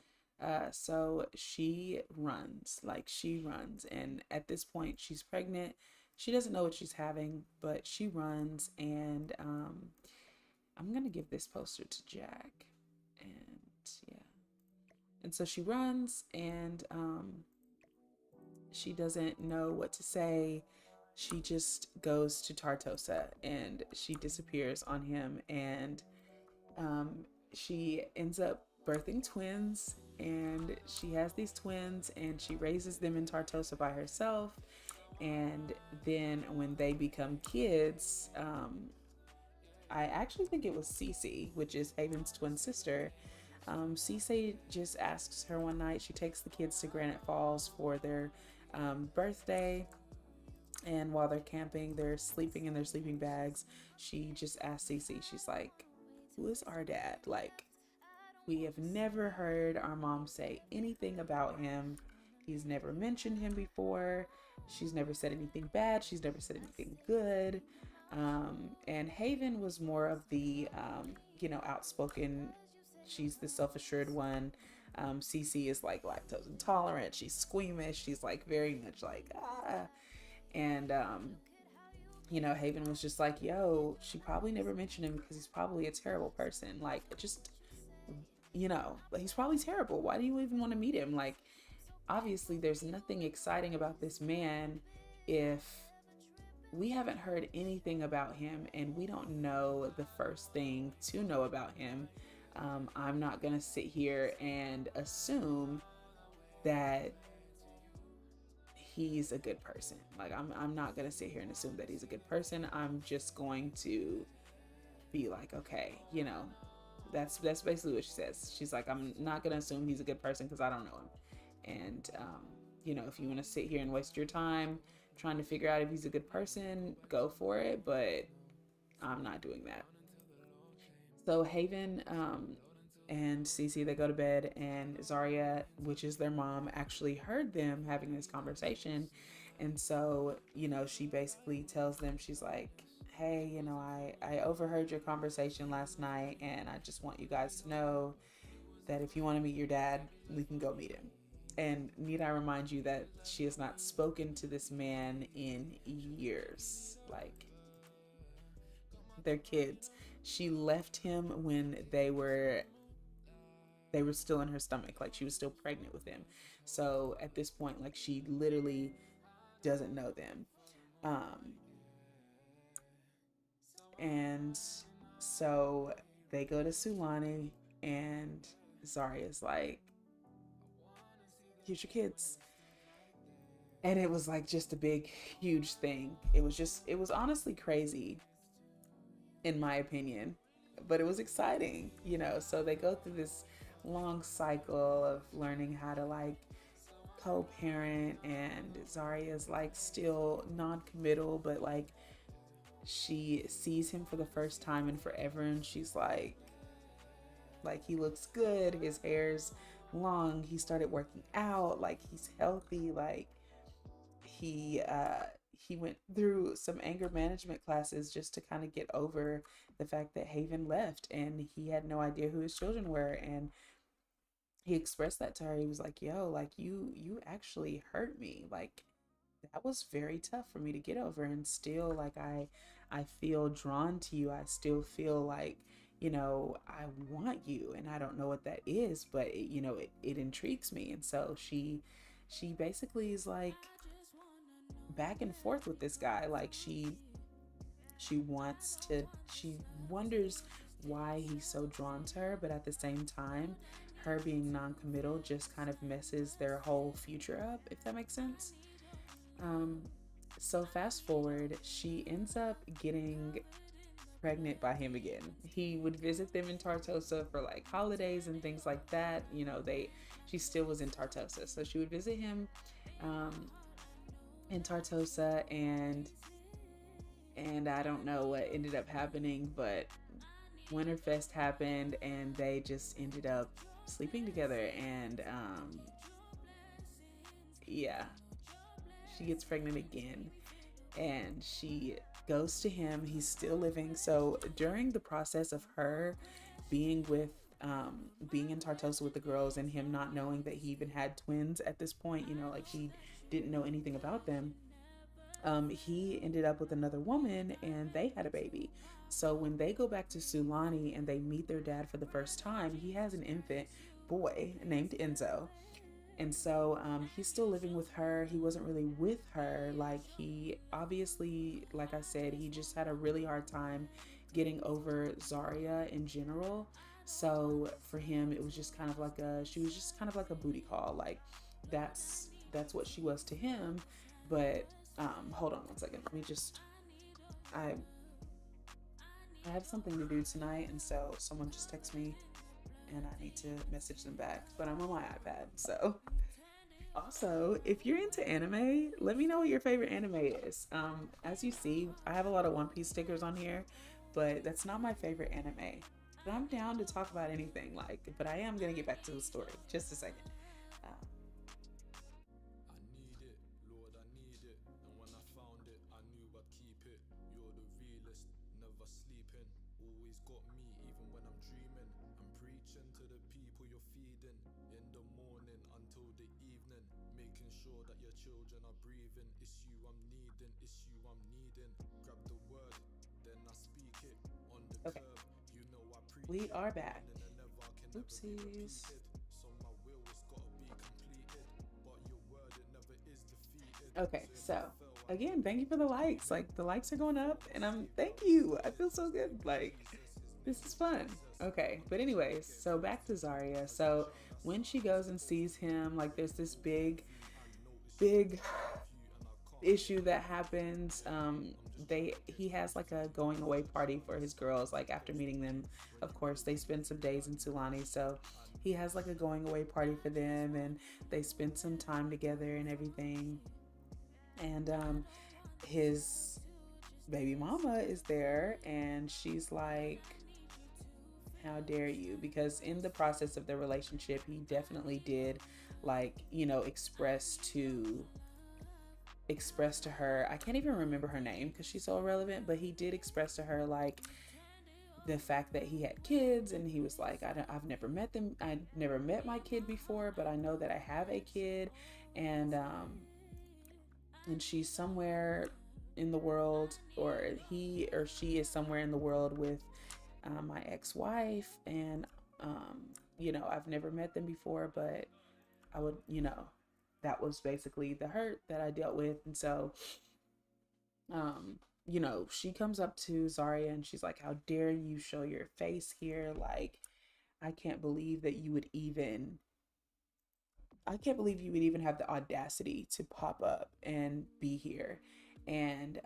So she runs. And at this point, she's pregnant. She doesn't know what she's having, but she runs. And I'm going to give this poster to Jack. And yeah. And so she runs and she doesn't know what to say. She just goes to Tartosa and she disappears on him. And um, she ends up birthing twins, and she has these twins and she raises them in Tartosa by herself. And then when they become kids, I actually think it was Cece, which is Haven's twin sister. Cece just asks her one night, she takes the kids to Granite Falls for their birthday. And while they're camping, they're sleeping in their sleeping bags. She just asks Cece, she's like, who is our dad? Like, we have never heard our mom say anything about him. He's never mentioned him before. She's never said anything bad. She's never said anything good. And Haven was more of the, outspoken. She's the self-assured one. Cece is like lactose intolerant. She's squeamish. She's like very much like, ah. And, Haven was just like, yo, she probably never mentioned him because he's probably a terrible person. Like, just, he's probably terrible. Why do you even want to meet him? Like, obviously, there's nothing exciting about this man if we haven't heard anything about him and we don't know the first thing to know about him. I'm not going to sit here and assume that he's a good person. Like, I'm not going to sit here and assume that he's a good person. I'm just going to be like, okay, that's basically what she says. She's like, I'm not going to assume he's a good person because I don't know him. And, if you want to sit here and waste your time trying to figure out if he's a good person, go for it. But I'm not doing that. So Haven and Cece, they go to bed, and Zarya, which is their mom, actually heard them having this conversation. And so, she basically tells them, she's like, hey, I overheard your conversation last night, and I just want you guys to know that if you want to meet your dad, we can go meet him. And need I remind you that she has not spoken to this man in years. Like, they're kids. She left him when they were still in her stomach. Like, she was still pregnant with him. So at this point, like, she literally doesn't know them. And so they go to Sulani, and Zarya's like, here's your kids. And it was like just a big, huge thing. It was honestly crazy, in my opinion, but it was exciting, So they go through this long cycle of learning how to like co-parent, and Zarya's like still non-committal, but like she sees him for the first time in forever, and she's like he looks good, his hair's long, he started working out, like he's healthy, like he went through some anger management classes just to kind of get over the fact that Haven left and he had no idea who his children were. And he expressed that to her. He was like, yo, like you actually hurt me. Like, that was very tough for me to get over. And still, like, I feel drawn to you. I still feel like, I want you and I don't know what that is, but it intrigues me. And so she basically is like back and forth with this guy. Like she wants to she wonders why he's so drawn to her, but at the same time, her being non-committal just kind of messes their whole future up, if that makes sense. um so fast forward, she ends up getting pregnant by him again. He would visit them in Tartosa for like holidays and things like that. She still was in Tartosa, so she would visit him um, in Tartosa, and I don't know what ended up happening, but Winterfest happened, and they just ended up sleeping together, and yeah, she gets pregnant again, and she goes to him. He's still living. So during the process of her being with being in Tartosa with the girls, and him not knowing that he even had twins at this point, like he didn't know anything about them. He ended up with another woman and they had a baby. So when they go back to Sulani and they meet their dad for the first time, he has an infant boy named Enzo. And so he's still living with her. He wasn't really with her. Like, he obviously, like I said, he just had a really hard time getting over Zaria in general. So for him, it was just kind of like she was just kind of like a booty call. Like, that's what she was to him. But hold on one second. Let me just, I have something to do tonight. And so someone just texted me and I need to message them back, but I'm on my iPad. So also, if you're into anime, let me know what your favorite anime is. As you see, I have a lot of One Piece stickers on here, but that's not my favorite anime. But I'm down to talk about anything, like, but I am gonna get back to the story. Just a second. Uh, I need it, Lord, I need it. And when I found it, I knew I'd keep it. You're the realest, never sleeping. Always got me, even when I'm dreaming. I'm preaching to the people you're feeding. In the morning until the evening. Making sure that your children are breathing. It's you I'm needing, it's you I'm needing. Grab the word, then I speak it. On the okay, curb, you know I preach we it. are back. Running and never can never be Oopsies. repeated. So my will has gotta be completed. But your word, it never is defeated. Okay, So if I so fail, I again, thank you for the likes. Like, the likes are going up, and thank you. I feel so good. Like, this is fun. Okay, but anyways, so back to Zarya. So when she goes and sees him, like, there's this big issue that happens. He has like a going away party for his girls. Like, after meeting them, of course, they spend some days in Sulani. So he has like a going away party for them, and they spend some time together and everything. And his baby mama is there, and she's like, how dare you? Because in the process of the relationship, he definitely did, like, express to her, I can't even remember her name because she's so irrelevant, but he did express to her, like, the fact that he had kids, and he was like, I've never met them, I never met my kid before, but I know that I have a kid. And she's somewhere in the world, or he or she is somewhere in the world with my ex-wife, and I've never met them before, but I would, that was basically the hurt that I dealt with. And so she comes up to Zarya and she's like, how dare you show your face here? Like, I can't believe that you would even I can't believe you would even have the audacity to pop up and be here. And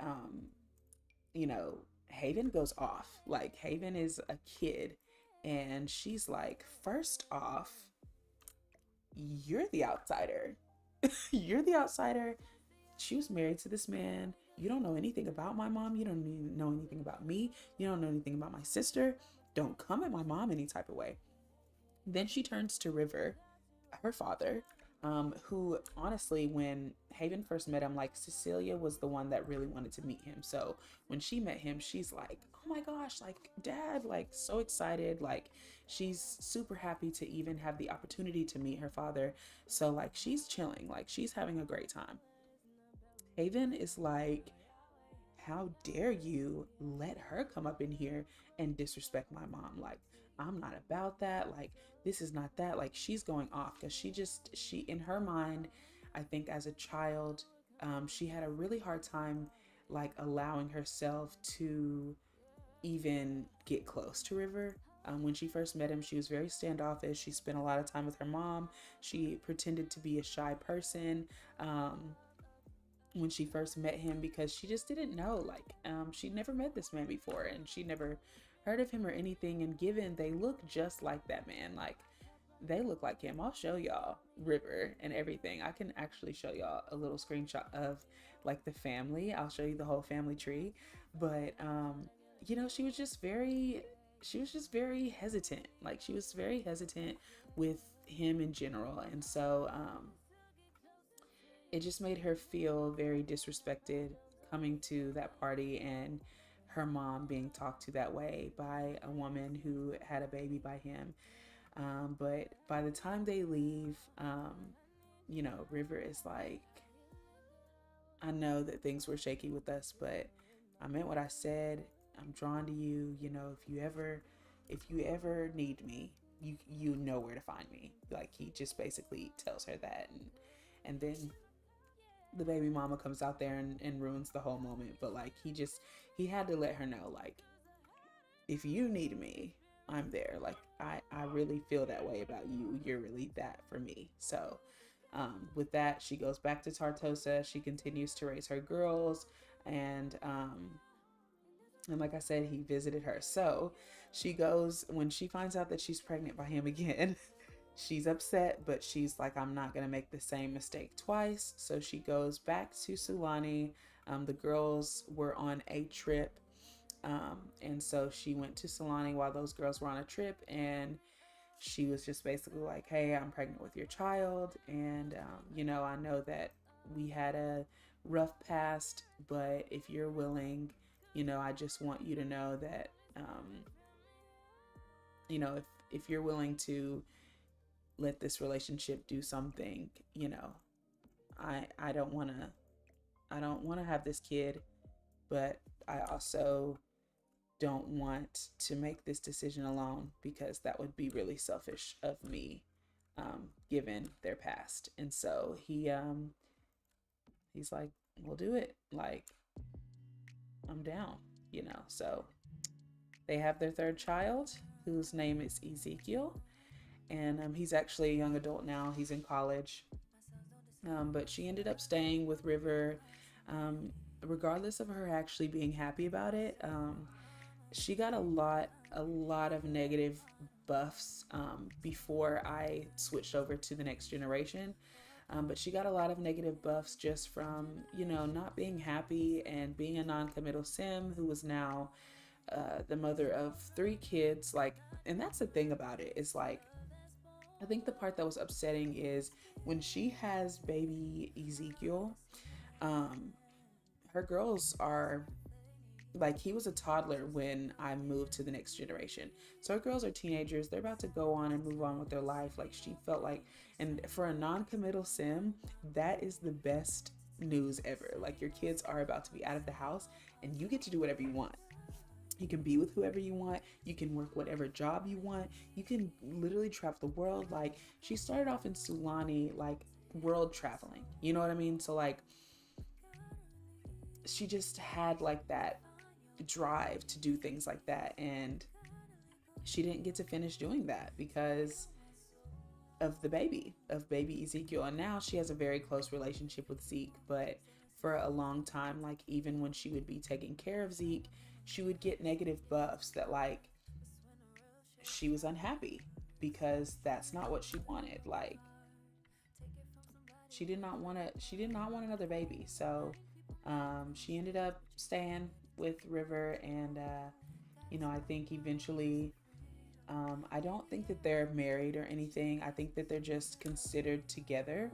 Haven goes off. Like, Haven is a kid, and she's like, first off, you're the outsider. You're the outsider. She was married to this man. You don't know anything about my mom. You don't even know anything about me. You don't know anything about my sister. Don't come at my mom any type of way. Then she turns to River, her father, who honestly, when Haven first met him, like, Cecilia was the one that really wanted to meet him. So when she met him, she's like, oh my gosh, like, dad, like, so excited. Like, she's super happy to even have the opportunity to meet her father. So, like, she's chilling, like, she's having a great time. Haven is like, how dare you let her come up in here and disrespect my mom? Like, I'm not about that. Like, this is not that. Like, she's going off because she, in her mind, I think as a child, she had a really hard time, like, allowing herself to even get close to River. When she first met him, she was very standoffish. She spent a lot of time with her mom. She pretended to be a shy person. When she first met him, because she just didn't know, like, she'd never met this man before, and she never heard of him or anything. And given they look just like that man, like, they look like him. I'll show y'all River and everything. I can actually show y'all a little screenshot of, like, the family. I'll show you the whole family tree. But you know, she was just very hesitant. Like, she was very hesitant with him in general. And so it just made her feel very disrespected coming to that party, and her mom being talked to that way by a woman who had a baby by him. But by the time they leave, you know, River is like, I know that things were shaky with us, but I meant what I said. I'm drawn to you. You know, if you ever need me, you know where to find me. Like, he just basically tells her that, and then the baby mama comes out there and ruins the whole moment. But like, he had to let her know, like, if you need me, I'm there. Like, I really feel that way about you. You're really that for me. So with that, she goes back to Tartosa. She continues to raise her girls, and like I said, he visited her. So she goes, when she finds out that she's pregnant by him again, she's upset, but she's like, I'm not going to make the same mistake twice. So she goes back to Sulani. The girls were on a trip. And so she went to Sulani while those girls were on a trip, and she was just basically like, hey, I'm pregnant with your child. And, you know, I know that we had a rough past, but if you're willing, you know, I just want you to know that, you know, if you're willing to let this relationship do something, you know, I don't want to have this kid, but I also don't want to make this decision alone, because that would be really selfish of me, given their past. And so he's like, we'll do it. Like, I'm down, you know. So they have their third child, whose name is Ezekiel. And he's actually a young adult now. He's in college. But she ended up staying with River, regardless of her actually being happy about it. She got a lot of negative buffs before I switched over to the next generation. But she got a lot of negative buffs just from, you know, not being happy and being a non-committal sim who was now the mother of 3 kids. Like, and that's the thing about it. It's like, I think the part that was upsetting is when she has baby Ezekiel, her girls are, like, he was a toddler when I moved to the next generation. So her girls are teenagers. They're about to go on and move on with their life. Like, she felt like, and for a non-committal sim, that is the best news ever. Like, your kids are about to be out of the house and you get to do whatever you want. You can be with whoever you want. You can work whatever job you want. You can literally travel the world. Like, she started off in Sulani, like, world traveling. You know what I mean? So, like, she just had, like, that drive to do things like that, and she didn't get to finish doing that because of baby Ezekiel. And now she has a very close relationship with Zeke, but for a long time, like, even when she would be taking care of Zeke, she would get negative buffs that, like, she was unhappy because that's not what she wanted. Like, she did not want another baby. So she ended up staying with River, and you know, I think eventually, I don't think that they're married or anything. I think that they're just considered together.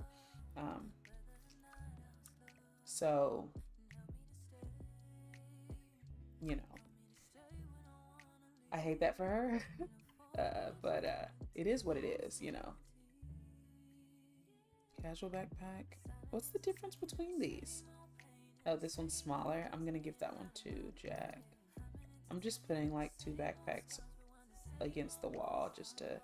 So, you know, I hate that for her. But it is what it is, you know. Casual backpack. What's the difference between these? Oh, this one's smaller. I'm gonna give that one to Jack. I'm just putting like two backpacks against the wall just to,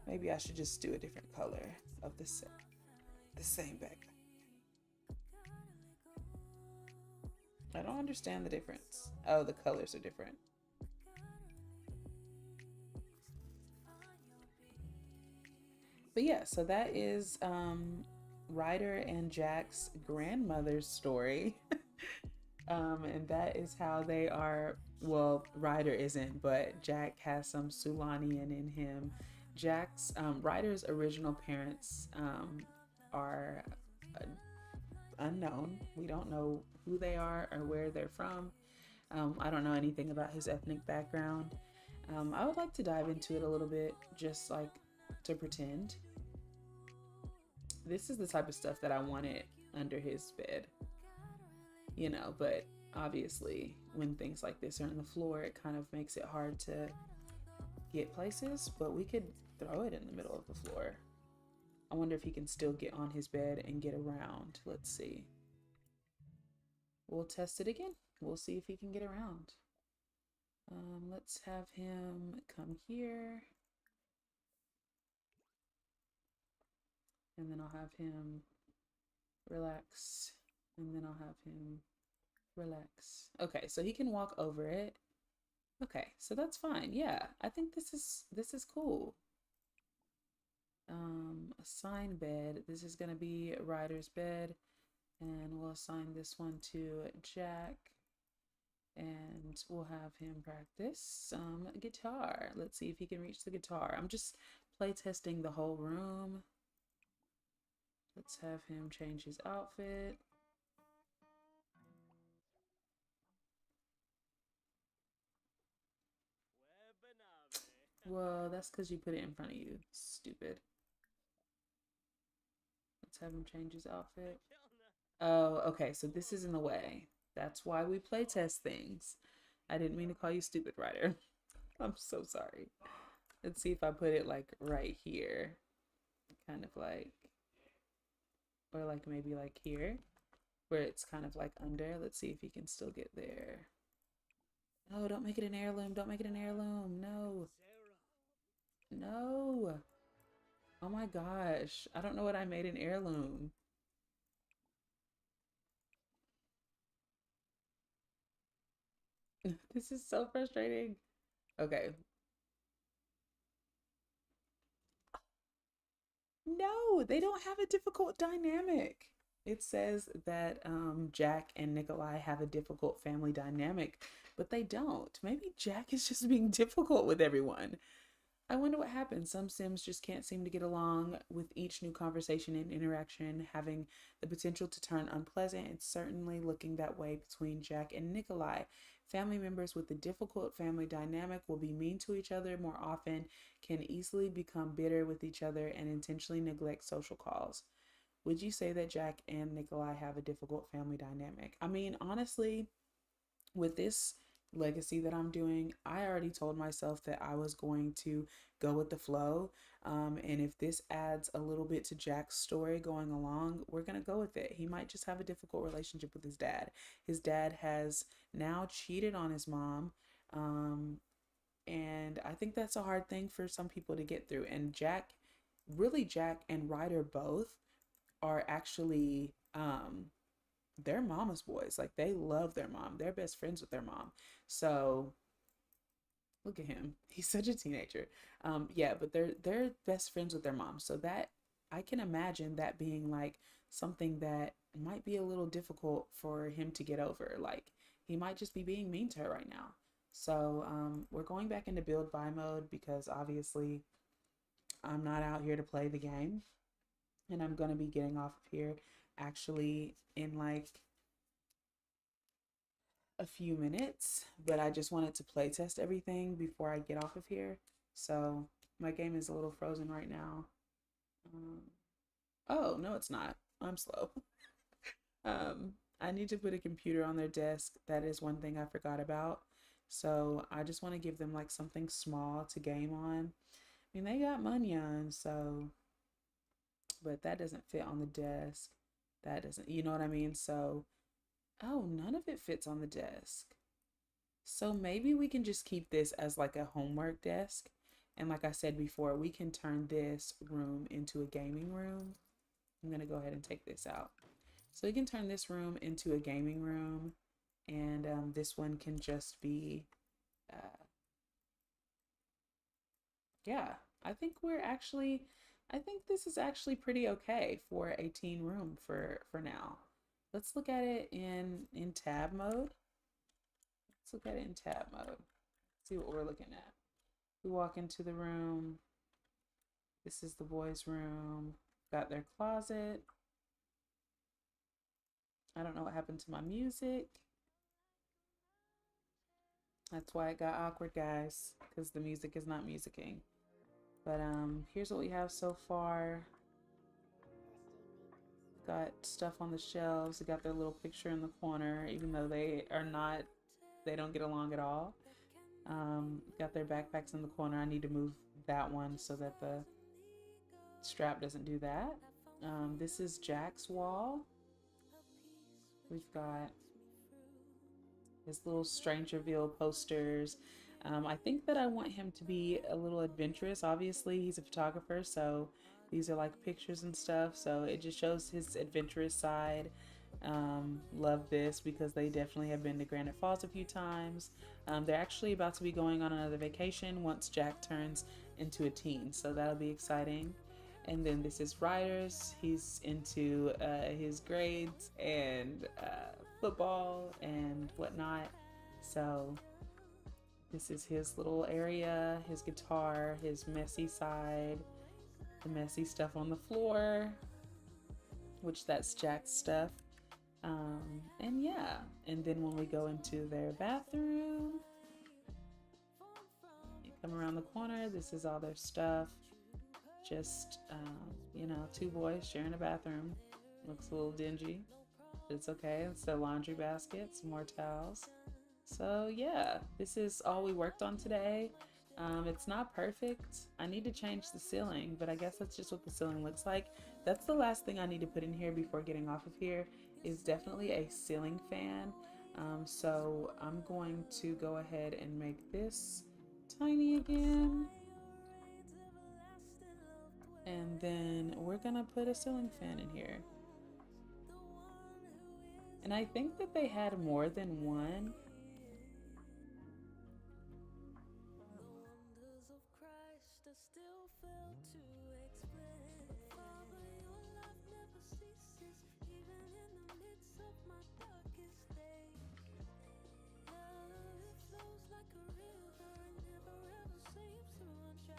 maybe I should just do a different color of the same backpack. I don't understand the difference. Oh, the colors are different. But yeah, so that is Ryder and Jack's grandmother's story. And that is how they are. Well, Ryder isn't, but Jack has some Sulanian in him. Ryder's original parents are uh, unknown. We don't know who they are or where they're from. I don't know anything about his ethnic background. I would like to dive into it a little bit, just like to pretend. This is the type of stuff that I wanted under his bed, but obviously, when things like this are on the floor, it kind of makes it hard to get places, but we could throw it in the middle of the floor. I wonder if he can still get on his bed and get around. Let's see. We'll test it again. We'll see if he can get around. Let's have him come here. And then I'll have him relax. And then I'll have him relax. Okay, so he can walk over it. Okay, so that's fine. Yeah, I think this is cool. Assign bed. This is gonna be Ryder's bed, and we'll assign this one to Jack, and we'll have him practice some guitar. Let's see if he can reach the guitar. I'm just play testing the whole room. Let's have him change his outfit. Well, that's because you put it in front of you. Stupid. Let's have him change his outfit. Oh, okay. So this is in the way. That's why we play test things. I didn't mean to call you stupid, Ryder. I'm so sorry. Let's see if I put it like right here. Kind of like, or like maybe like here, where it's kind of like under. Let's see if he can still get there. No, don't make it an heirloom. Don't make it an heirloom. No. No. Oh my gosh. I don't know what I made an heirloom. This is so frustrating. Okay. No, they don't have a difficult dynamic. It says that Jack and Nikolai have a difficult family dynamic, but they don't. Maybe Jack is just being difficult with everyone. I wonder what happens. Some Sims just can't seem to get along, with each new conversation and interaction having the potential to turn unpleasant. It's certainly looking that way between Jack and Nikolai. Family members with a difficult family dynamic will be mean to each other more often, can easily become bitter with each other, and intentionally neglect social calls. Would you say that Jack and Nikolai have a difficult family dynamic? I mean, honestly, with this legacy that I'm doing, I already told myself that I was going to go with the flow. And if this adds a little bit to Jack's story going along, we're going to go with it. He might just have a difficult relationship with his dad. His dad has now cheated on his mom. And I think that's a hard thing for some people to get through. And Jack and Ryder both are actually they're mama's boys. Like, they love their mom. They're best friends with their mom. So look at him. He's such a teenager. Yeah, but they're best friends with their mom. So that, I can imagine that being like something that might be a little difficult for him to get over. Like, he might just be being mean to her right now. So we're going back into build buy mode because obviously I'm not out here to play the game. And I'm going to be getting off of here actually in like a few minutes, but I just wanted to play test everything before I get off of here. So my game is a little frozen right now. Oh, no, it's not. I'm slow. I need to put a computer on their desk. That is one thing I forgot about. So I just want to give them like something small to game on. I mean, they got money on, so, but that doesn't fit on the desk. That doesn't, you know what I mean? So Oh, none of it fits on the desk. So maybe we can just keep this as like a homework desk. And like I said before, we can turn this room into a gaming room. I'm going to go ahead and take this out. So we can turn this room into a gaming room. And this one can just be, yeah, I think this is actually pretty okay for a teen room for now. Let's look at it in tab mode. Let's look at it in tab mode. See what we're looking at. We walk into the room. This is the boys' room. Got their closet. I don't know what happened to my music. That's why it got awkward, guys, because the music is not musicking. But here's what we have so far. Got stuff on the shelves. We got their little picture in the corner, even though they don't get along at all. Got their backpacks in the corner. I need to move that one so that the strap doesn't do that. This is Jack's wall. We've got his little Strangerville posters. I think that I want him to be a little adventurous. Obviously, he's a photographer, so these are like pictures and stuff. So it just shows his adventurous side. Love this because they definitely have been to Granite Falls a few times. They're actually about to be going on another vacation once Jack turns into a teen, so that'll be exciting. And then this is Ryder's. He's into his grades and football and whatnot. So this is his little area, his guitar, his messy side, the messy stuff on the floor, which that's Jack's stuff. And yeah, and then when we go into their bathroom, you come around the corner, this is all their stuff. Just, you know, two boys sharing a bathroom. Looks a little dingy, but it's okay. It's their laundry basket, some more towels. So yeah, this is all we worked on today. It's not perfect. I need to change the ceiling, but I guess that's just what the ceiling looks like. That's the last thing I need to put in here before getting off of here, is definitely a ceiling fan. So I'm going to go ahead and make this tiny again. And then we're gonna put a ceiling fan in here. And I think that they had more than one.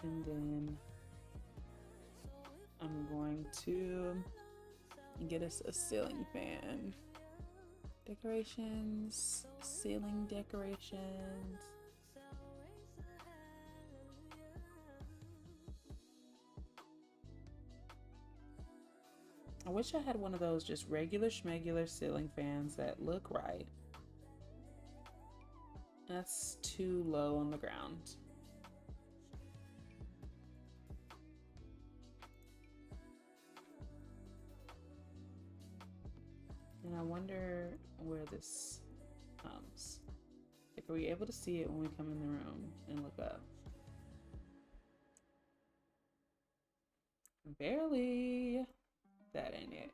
And then I'm going to get us a ceiling fan. Decorations, ceiling decorations. I wish I had one of those just regular schmegular ceiling fans that look right. That's too low on the ground. And I wonder where this comes. Like, are we able to see it when we come in the room and look up? Barely. That ain't it.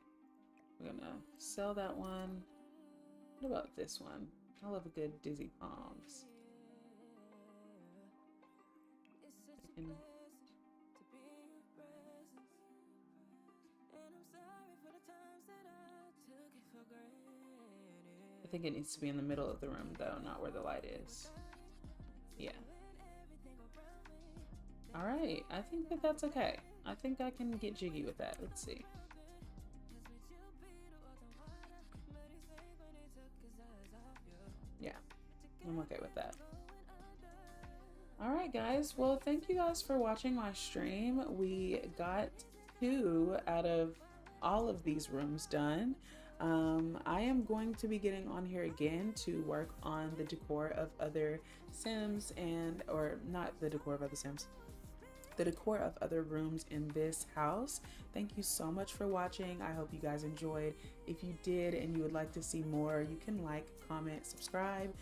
We're gonna sell that one. What about this one? I love a good Dizzy Palms. I think it needs to be in the middle of the room though, not where the light is. Yeah. All right, I think that that's okay. I think I can get jiggy with that. Let's see. Yeah, I'm okay with that. All right, guys. Well, thank you guys for watching my stream. We got 2 out of all of these rooms done. I am going to be getting on here again to work on the decor of other Sims or not the decor of other Sims, the decor of other rooms in this house. Thank you so much for watching. I hope you guys enjoyed. If you did and you would like to see more, you can like, comment, subscribe.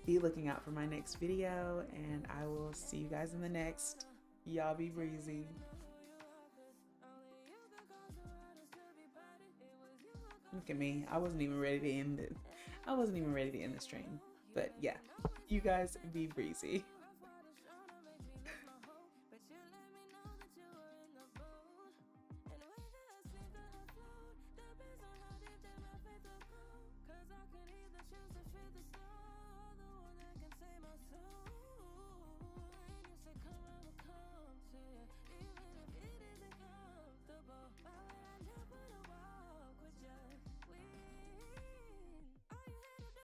Be looking out for my next video, and I will see you guys in the next. Y'all be breezy. Look at me. I wasn't even ready to end it. I wasn't even ready to end the stream. But yeah, you guys be breezy.